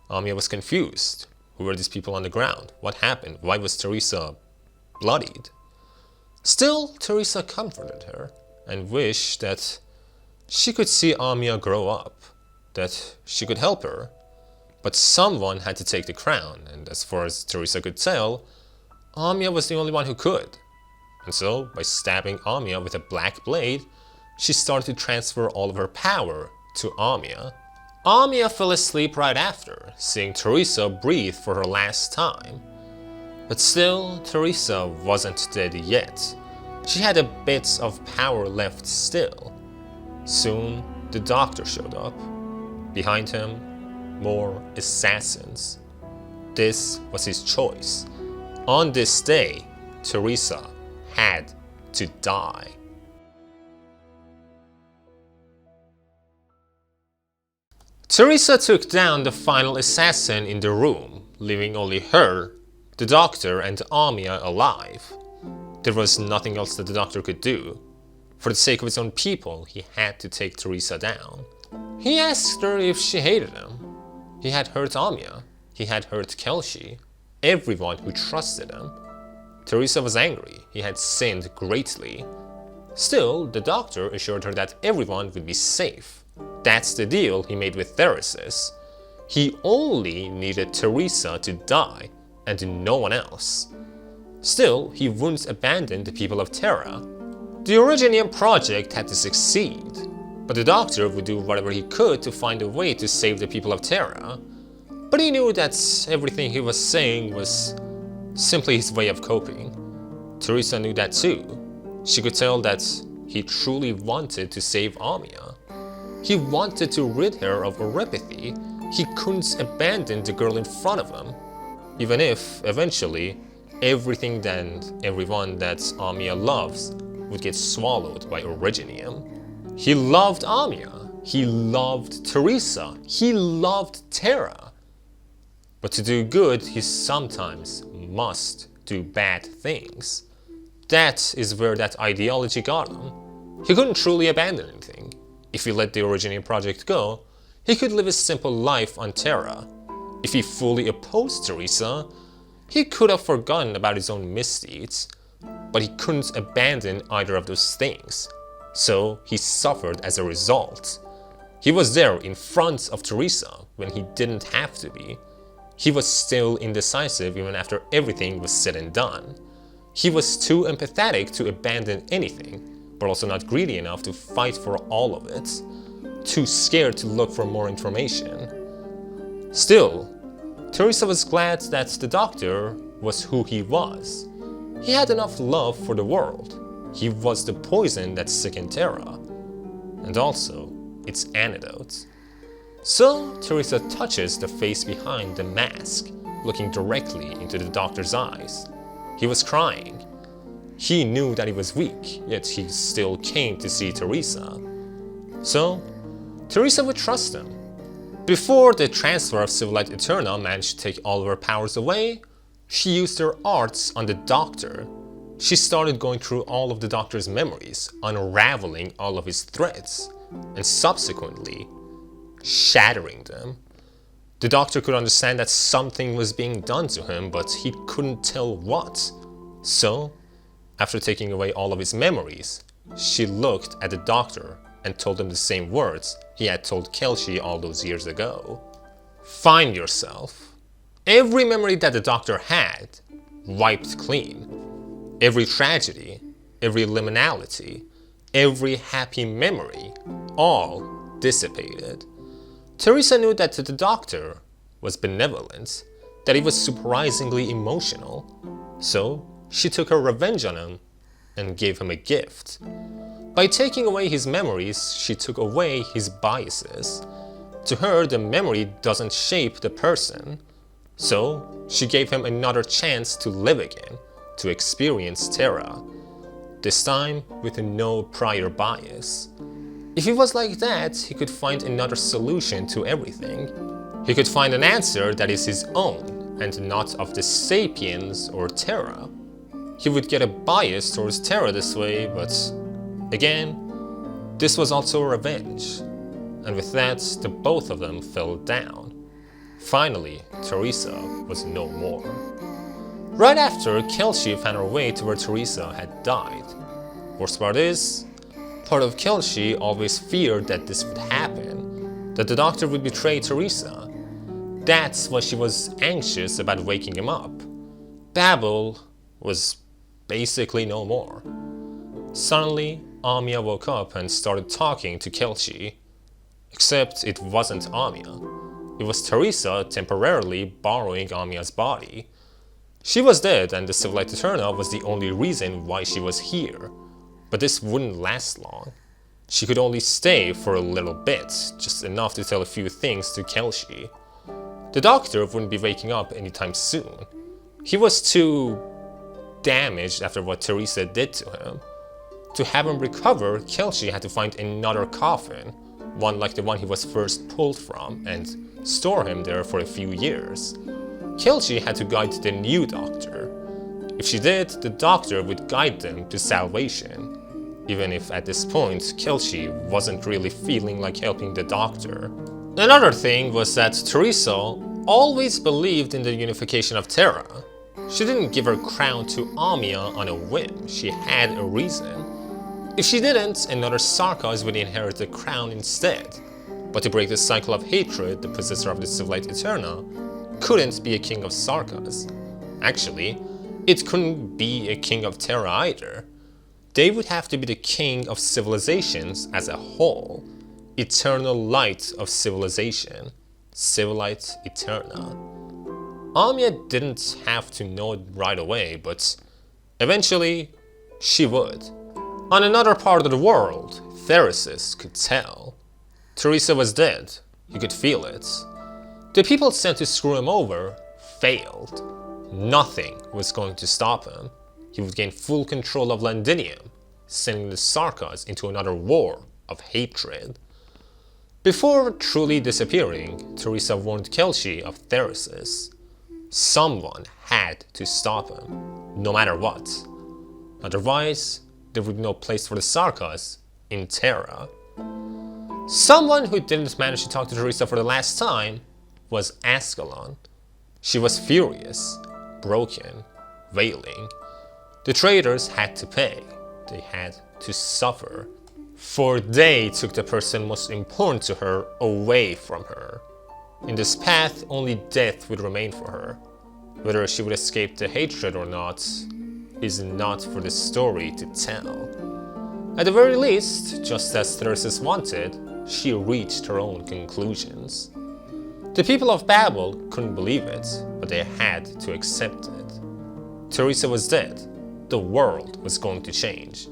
Amia was confused. Who were these people on the ground? What happened? Why was Teresa bloodied? Still, Teresa comforted her and wished that she could see Amia grow up, that she could help her. But someone had to take the crown, and as far as Teresa could tell, Amia was the only one who could. And so, by stabbing Amia with a black blade, she started to transfer all of her power to Amia. Amia fell asleep right after, seeing Teresa breathe for her last time. But still, Teresa wasn't dead yet. She had a bit of power left still. Soon, the Doctor showed up. Behind him, more assassins. This was his choice. On this day, Teresa had to die. Teresa took down the final assassin in the room, leaving only her, the Doctor, and Amia alive. There was nothing else that the Doctor could do. For the sake of his own people, he had to take Teresa down. He asked her if she hated him. He had hurt Amia. He had hurt Kelshi. Everyone who trusted him. Teresa was angry. He had sinned greatly. Still, the Doctor assured her that everyone would be safe. That's the deal he made with Theresis. He only needed Teresa to die, and no one else. Still, he wouldn't abandon the people of Terra. The Originium project had to succeed, but the Doctor would do whatever he could to find a way to save the people of Terra. But he knew that everything he was saying was simply his way of coping. Teresa knew that too. She could tell that he truly wanted to save Amia. He wanted to rid her of Oripathy. He couldn't abandon the girl in front of him, even if, eventually, everything and everyone that Amia loves would get swallowed by Originium. He loved Amia. He loved Teresa. He loved Terra. But to do good, he sometimes must do bad things. That is where that ideology got him. He couldn't truly abandon anything. If he let the Originium project go, he could live a simple life on Terra. If he fully opposed Teresa, he could have forgotten about his own misdeeds, but he couldn't abandon either of those things, so he suffered as a result. He was there in front of Teresa when he didn't have to be. He was still indecisive even after everything was said and done. He was too empathetic to abandon anything, but also not greedy enough to fight for all of it. Too scared to look for more information. Still, Teresa was glad that the Doctor was who he was. He had enough love for the world. He was the poison that sickened Terra, and also its antidote. So Teresa touches the face behind the mask, looking directly into the doctor's eyes. He was crying. He knew that he was weak, yet he still came to see Teresa. So Teresa would trust him. Before the transfer of Civilight Eterna managed to take all of her powers away, she used her arts on the doctor. She started going through all of the doctor's memories, unraveling all of his threads, and subsequently shattering them. The doctor could understand that something was being done to him, but he couldn't tell what. So, after taking away all of his memories, she looked at the doctor and told him the same words he had told Kelshi all those years ago. Find yourself. Every memory that the doctor had, wiped clean. Every tragedy, every liminality, every happy memory, all dissipated. Teresa knew that the doctor was benevolent, that he was surprisingly emotional, so she took her revenge on him and gave him a gift. By taking away his memories, she took away his biases. To her, the memory doesn't shape the person, so she gave him another chance to live again, to experience Terra, this time with no prior bias. If he was like that, he could find another solution to everything. He could find an answer that is his own, and not of the Sapiens or Terra. He would get a bias towards Terra this way, but again, this was also a revenge. And with that, the both of them fell down. Finally, Teresa was no more. Right after, Kelshi found her way to where Teresa had died. Worst part is, part of Kelshi always feared that this would happen, that the doctor would betray Teresa. That's why she was anxious about waking him up. Babel was basically no more. Suddenly, Amia woke up and started talking to Kelshi. Except it wasn't Amia. It was Teresa temporarily borrowing Amia's body. She was dead and the Civilight Eterna was the only reason why she was here. But this wouldn't last long. She could only stay for a little bit, just enough to tell a few things to Kelshi. The doctor wouldn't be waking up anytime soon. He was too damaged after what Teresa did to him. To have him recover, Kelshi had to find another coffin, one like the one he was first pulled from, and store him there for a few years. Kelshi had to guide the new doctor. If she did, the doctor would guide them to salvation, even if at this point Kelshi wasn't really feeling like helping the doctor. Another thing was that Teresa always believed in the unification of Terra. She didn't give her crown to Amia on a whim, she had a reason. If she didn't, another Sarkaz would inherit the crown instead. But to break the cycle of hatred, the possessor of the Civilight Eterna couldn't be a king of Sarkaz. Actually, it couldn't be a king of Terra either. They would have to be the king of civilizations as a whole. Eternal light of civilization. Civilight Eterna. Amia didn't have to know it right away, but eventually she would. On another part of the world, Theresis could tell. Teresa was dead. He could feel it. The people sent to screw him over failed. Nothing was going to stop him. He would gain full control of Londinium, sending the Sarkaz into another war of hatred. Before truly disappearing, Teresa warned Kelshi of Theresis. Someone had to stop him, no matter what. Otherwise, there would be no place for the Sarkaz in Terra. Someone who didn't manage to talk to Teresa for the last time was Ascalon. She was furious, broken, wailing. The traitors had to pay. They had to suffer. For they took the person most important to her away from her. In this path, only death would remain for her. Whether she would escape the hatred or not is not for the story to tell. At the very least, just as Theresis wanted, she reached her own conclusions. The people of Babel couldn't believe it, but they had to accept it. Teresa was dead. The world was going to change.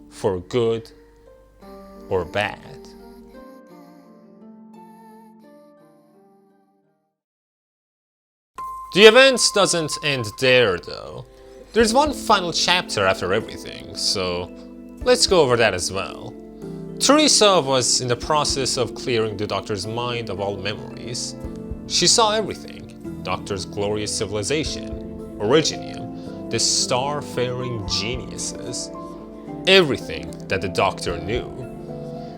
For good or bad. The event doesn't end there though. There's one final chapter after everything, so let's go over that as well. Teresa was in the process of clearing the Doctor's mind of all memories. She saw everything: Doctor's glorious civilization, Originium, the star-faring geniuses, everything that the Doctor knew.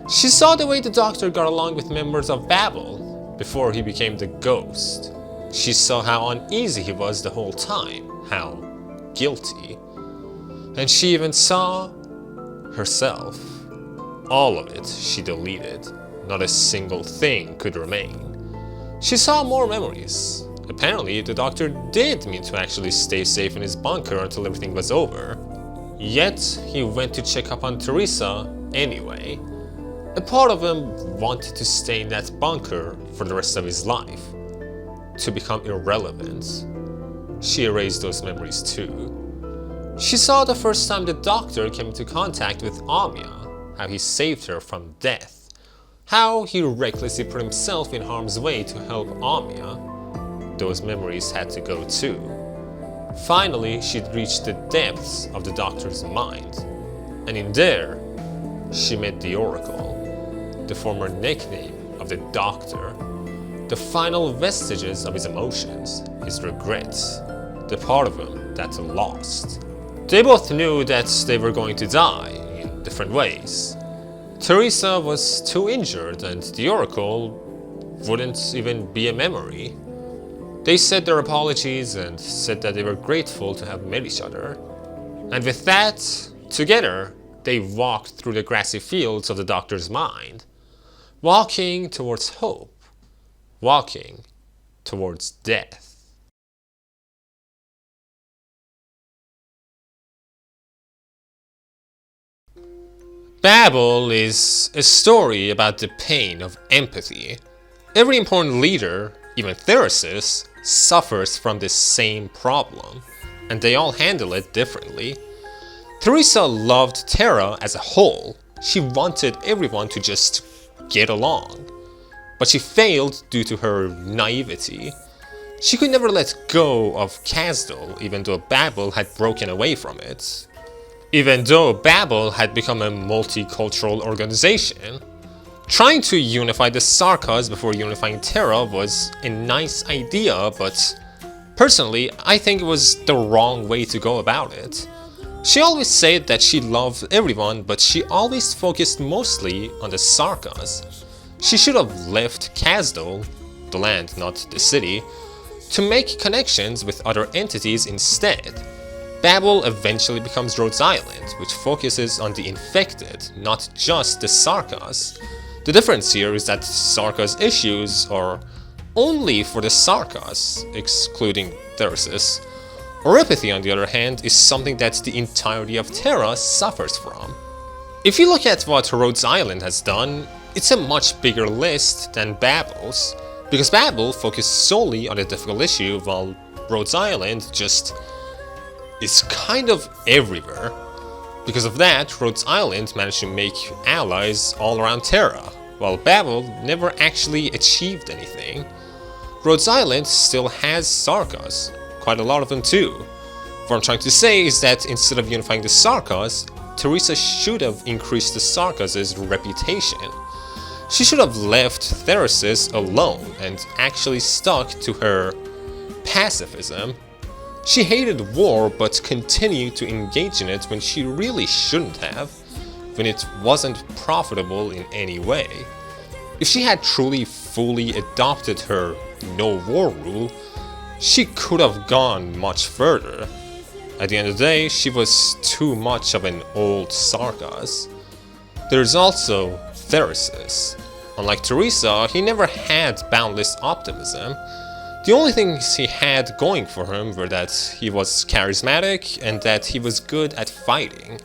She saw the way the Doctor got along with members of Babel before he became the ghost. She saw how uneasy he was the whole time, how guilty. And she even saw herself. All of it she deleted. Not a single thing could remain. She saw more memories. Apparently, the Doctor did mean to actually stay safe in his bunker until everything was over. Yet, he went to check up on Teresa anyway. A part of him wanted to stay in that bunker for the rest of his life, to become irrelevant. She erased those memories too. She saw the first time the Doctor came into contact with Amia, how he saved her from death, how he recklessly put himself in harm's way to help Amia. Those memories had to go too. Finally, she'd reached the depths of the Doctor's mind, and in there, she met the Oracle, the former nickname of the Doctor, the final vestiges of his emotions, his regrets, the part of him that lost. They both knew that they were going to die in different ways. Teresa was too injured and the Oracle wouldn't even be a memory. They said their apologies and said that they were grateful to have met each other. And with that, together, they walked through the grassy fields of the Doctor's mind, walking towards hope, walking towards death. Babel is a story about the pain of empathy. Every important leader, even Theresis, suffers from this same problem, and they all handle it differently. Teresa loved Terra as a whole. She wanted everyone to just get along. But she failed due to her naivety. She could never let go of Kazdel, even though Babel had broken away from it. Even though Babel had become a multicultural organization. Trying to unify the Sarkaz before unifying Terra was a nice idea, but personally, I think it was the wrong way to go about it. She always said that she loved everyone, but she always focused mostly on the Sarkaz. She should have left Kazdel, the land, not the city, to make connections with other entities instead. Babel eventually becomes Rhodes Island, which focuses on the infected, not just the Sarkaz. The difference here is that Sarkaz issues are only for the Sarkaz, excluding Theresis. Oripathy, on the other hand, is something that the entirety of Terra suffers from. If you look at what Rhodes Island has done, it's a much bigger list than Babel's, because Babel focused solely on a difficult issue, while Rhodes Island just is kind of everywhere. Because of that, Rhodes Island managed to make allies all around Terra, while Babel never actually achieved anything. Rhodes Island still has Sarkaz, quite a lot of them too. What I'm trying to say is that instead of unifying the Sarkaz, Teresa should have increased the Sarkaz's reputation. She should have left Theresis alone and actually stuck to her pacifism. She hated war but continued to engage in it when she really shouldn't have, when it wasn't profitable in any way. If she had truly fully adopted her no war rule, she could have gone much further. At the end of the day, she was too much of an old Sarkaz. There's also Theresis. Unlike Teresa, he never had boundless optimism. The only things he had going for him were that he was charismatic and that he was good at fighting.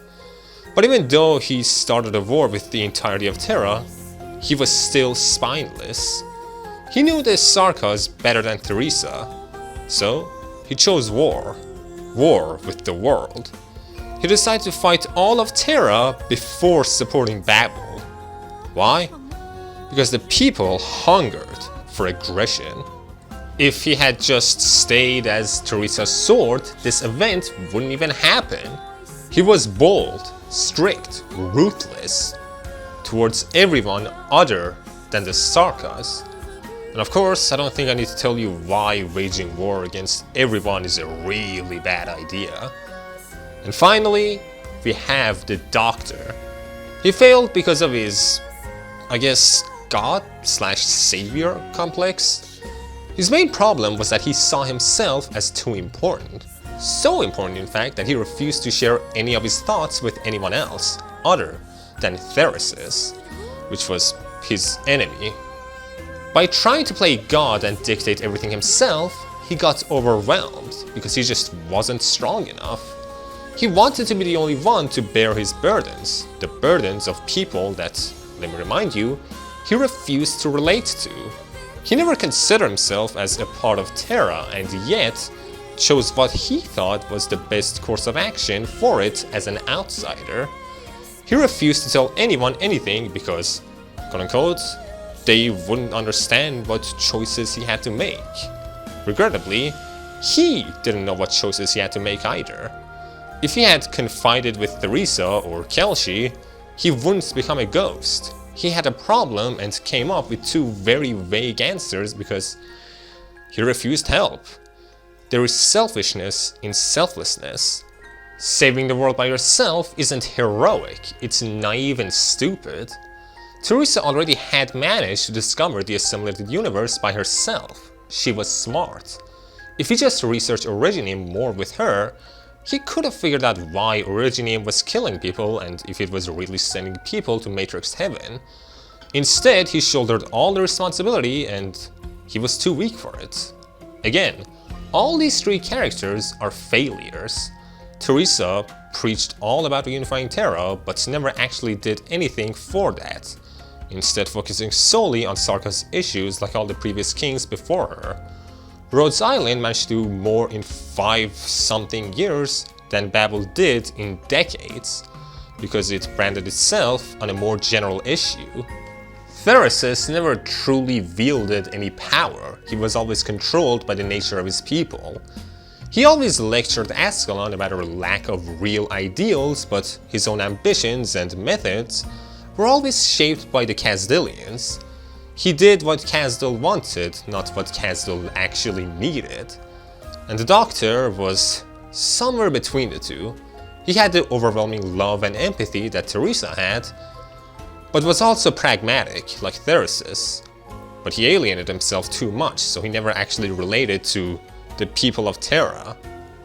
But even though he started a war with the entirety of Terra, he was still spineless. He knew the Sarkaz better than Teresa, so he chose war. War with the world. He decided to fight all of Terra before supporting Babel. Why? Because the people hungered for aggression. If he had just stayed as Teresa's sword, this event wouldn't even happen. He was bold, strict, ruthless towards everyone other than the Sarkaz. And of course, I don't think I need to tell you why waging war against everyone is a really bad idea. And finally, we have the Doctor. He failed because of his, I guess, God/savior complex. His main problem was that he saw himself as too important. So important, in fact, that he refused to share any of his thoughts with anyone else other than Theresis, which was his enemy. By trying to play God and dictate everything himself, he got overwhelmed because he just wasn't strong enough. He wanted to be the only one to bear his burdens, the burdens of people that, let me remind you, he refused to relate to. He never considered himself as a part of Terra and yet chose what he thought was the best course of action for it as an outsider. He refused to tell anyone anything because, quote-unquote, they wouldn't understand what choices he had to make. Regrettably, he didn't know what choices he had to make either. If he had confided with Theresa or Kelshi, he wouldn't become a ghost. He had a problem and came up with two very vague answers because he refused help. There is selfishness in selflessness. Saving the world by yourself isn't heroic, it's naive and stupid. Theresa already had managed to discover the assimilated universe by herself. She was smart. If he just researched Originium more with her, he could have figured out why Originium was killing people and if it was really sending people to Matrix Heaven. Instead, he shouldered all the responsibility and he was too weak for it. Again, all these three characters are failures. Theresa preached all about reunifying Terra, but never actually did anything for that, instead focusing solely on Sarkaz's issues like all the previous kings before her. Rhodes Island managed to do more in 5-something years than Babel did in decades, because it branded itself on a more general issue. Theresis never truly wielded any power, he was always controlled by the nature of his people. He always lectured Ascalon about her lack of real ideals, but his own ambitions and methods were always shaped by the Kazdelians. He did what Kazdel wanted, not what Kazdel actually needed. And the Doctor was somewhere between the two. He had the overwhelming love and empathy that Theresa had, but was also pragmatic, like Theresis. But he alienated himself too much, so he never actually related to the people of Terra.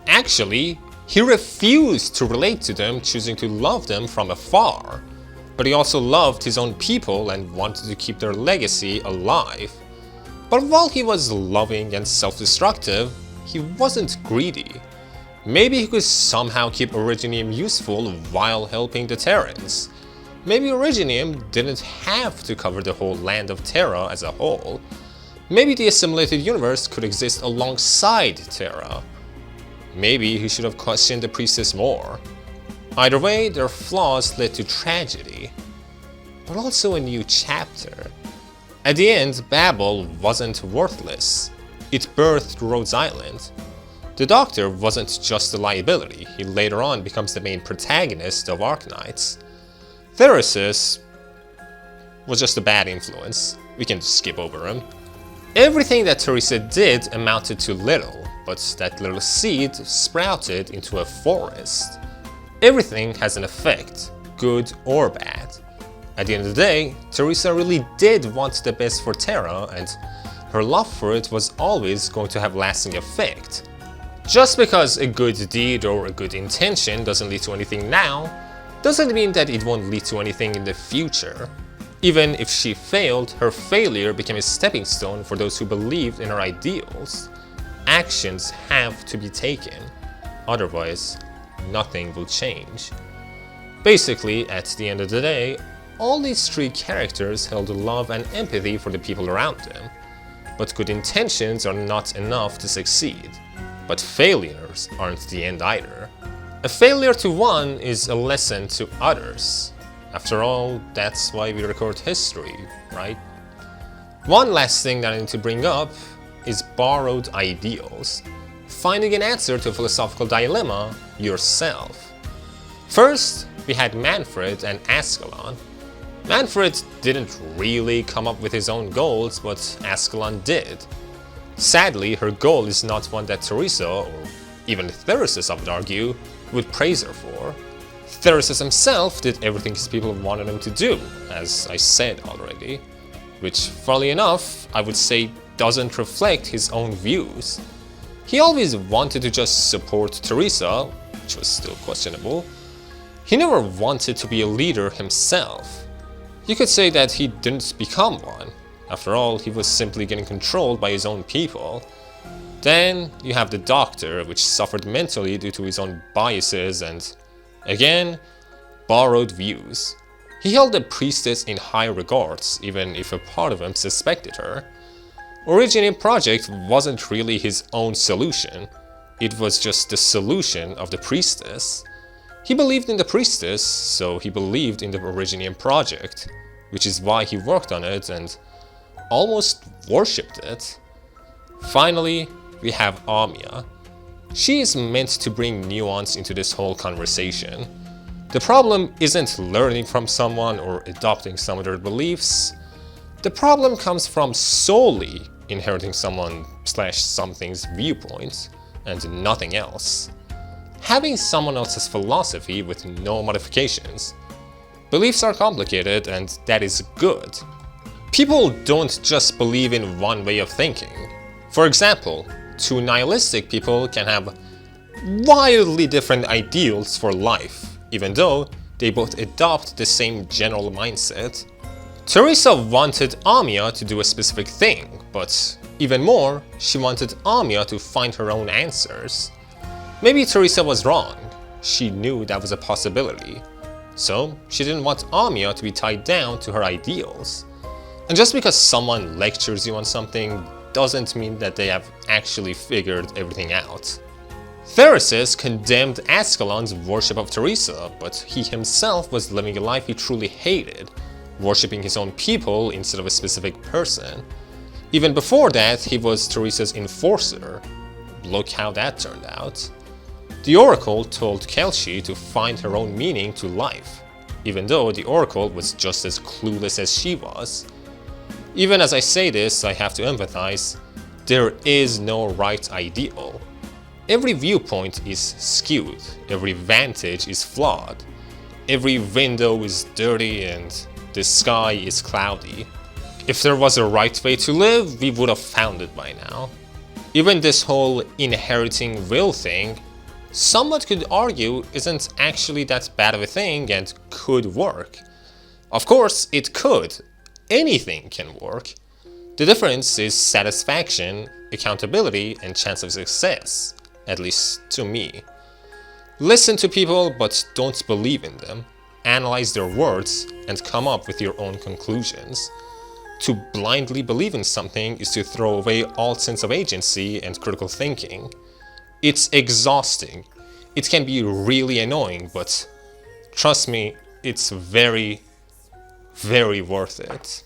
Actually, he refused to relate to them, choosing to love them from afar. But he also loved his own people and wanted to keep their legacy alive. But while he was loving and self-destructive, he wasn't greedy. Maybe he could somehow keep Originium useful while helping the Terrans. Maybe Originium didn't have to cover the whole land of Terra as a whole. Maybe the assimilated universe could exist alongside Terra. Maybe he should have questioned the priestess more. Either way, their flaws led to tragedy, but also a new chapter. At the end, Babel wasn't worthless. It birthed Rhodes Island. The Doctor wasn't just a liability, he later on becomes the main protagonist of Arknights. Theresis was just a bad influence, we can skip over him. Everything that Theresa did amounted to little, but that little seed sprouted into a forest. Everything has an effect, good or bad. At the end of the day, Theresa really did want the best for Terra, and her love for it was always going to have lasting effect. Just because a good deed or a good intention doesn't lead to anything now, doesn't mean that it won't lead to anything in the future. Even if she failed, her failure became a stepping stone for those who believed in her ideals. Actions have to be taken, otherwise nothing will change. Basically, at the end of the day, all these three characters held love and empathy for the people around them. But good intentions are not enough to succeed. But failures aren't the end either. A failure to one is a lesson to others. After all, that's why we record history, right? One last thing that I need to bring up is borrowed ideals, finding an answer to a philosophical dilemma yourself. First, we had Manfred and Ascalon. Manfred didn't really come up with his own goals, but Ascalon did. Sadly, her goal is not one that Teresa, or even Theresis I would argue, would praise her for. Theresis himself did everything his people wanted him to do, as I said already, which, funnily enough, I would say doesn't reflect his own views. He always wanted to just support Teresa, which was still questionable. He never wanted to be a leader himself. You could say that he didn't become one. After all, he was simply getting controlled by his own people. Then you have the Doctor, which suffered mentally due to his own biases and, again, borrowed views. He held the priestess in high regards, even if a part of him suspected her. Originium project wasn't really his own solution, it was just the solution of the priestess. He believed in the priestess, so he believed in the Originium project, which is why he worked on it and almost worshipped it. Finally, we have Amia. She is meant to bring nuance into this whole conversation. The problem isn't learning from someone or adopting some of their beliefs. The problem comes from solely inheriting someone/something's viewpoint and nothing else. Having someone else's philosophy with no modifications. Beliefs are complicated, and that is good. People don't just believe in one way of thinking. For example, two nihilistic people can have wildly different ideals for life, even though they both adopt the same general mindset. Teresa wanted Amia to do a specific thing, but even more, she wanted Amia to find her own answers. Maybe Teresa was wrong. She knew that was a possibility. So, she didn't want Amia to be tied down to her ideals. And just because someone lectures you on something doesn't mean that they have actually figured everything out. Theresis condemned Ascalon's worship of Teresa, but he himself was living a life he truly hated, worshipping his own people instead of a specific person. Even before that, he was Teresa's enforcer. Look how that turned out. The Oracle told Kelshi to find her own meaning to life, even though the Oracle was just as clueless as she was. Even as I say this, I have to empathize, there is no right ideal. Every viewpoint is skewed, every vantage is flawed, every window is dirty and the sky is cloudy. If there was a right way to live, we would have found it by now. Even this whole inheriting will thing, somewhat could argue isn't actually that bad of a thing and could work. Of course, it could. Anything can work. The difference is satisfaction, accountability, and chance of success, at least to me. Listen to people, but don't believe in them. Analyze their words and come up with your own conclusions. To blindly believe in something is to throw away all sense of agency and critical thinking. It's exhausting. It can be really annoying, but trust me, it's very, very worth it.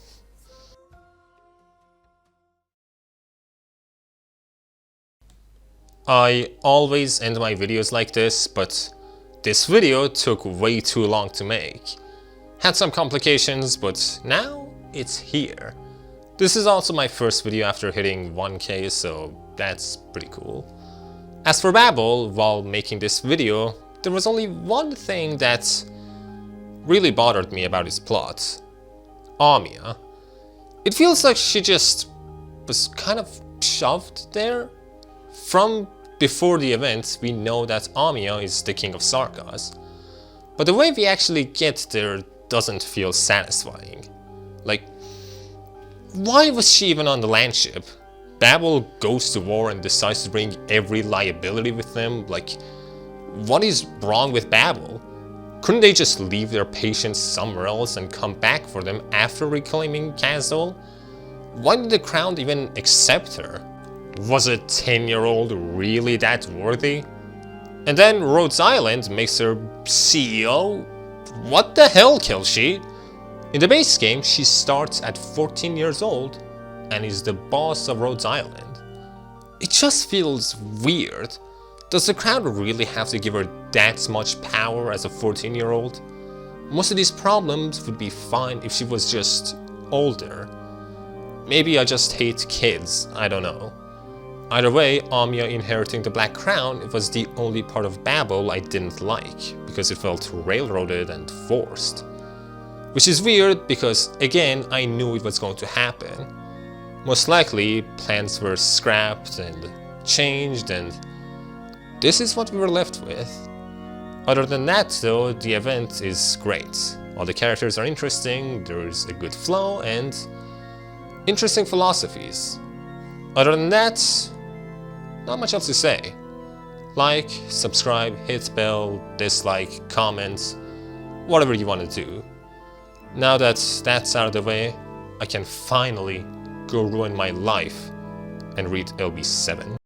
I always end my videos like this, but this video took way too long to make. Had some complications, but now it's here. This is also my first video after hitting 1K, so that's pretty cool. As for Babel, while making this video, there was only one thing that really bothered me about his plot. Amia. It feels like she just was kind of shoved there. From before the event, we know that Amia is the king of Sarkaz, but the way we actually get there doesn't feel satisfying. Like, why was she even on the landship? Babel goes to war and decides to bring every liability with them. Like, what is wrong with Babel? Couldn't they just leave their patients somewhere else and come back for them after reclaiming Kazdel? Why did the crown even accept her? Was a 10-year-old really that worthy? And then Rhodes Island makes her CEO? What the hell, Kelshi? In the base game, she starts at 14 years old and is the boss of Rhodes Island. It just feels weird. Does the crown really have to give her that much power as a 14-year-old? Most of these problems would be fine if she was just older. Maybe I just hate kids, I don't know. Either way, Amia inheriting the Black Crown was the only part of Babel I didn't like, because it felt railroaded and forced. Which is weird because, again, I knew it was going to happen. Most likely, plans were scrapped and changed, and this is what we were left with. Other than that, though, the event is great. All the characters are interesting, there's a good flow, and interesting philosophies. Other than that, not much else to say. Like, subscribe, hit bell, dislike, comment, whatever you want to do. Now that that's out of the way, I can finally go ruin my life and read LB7.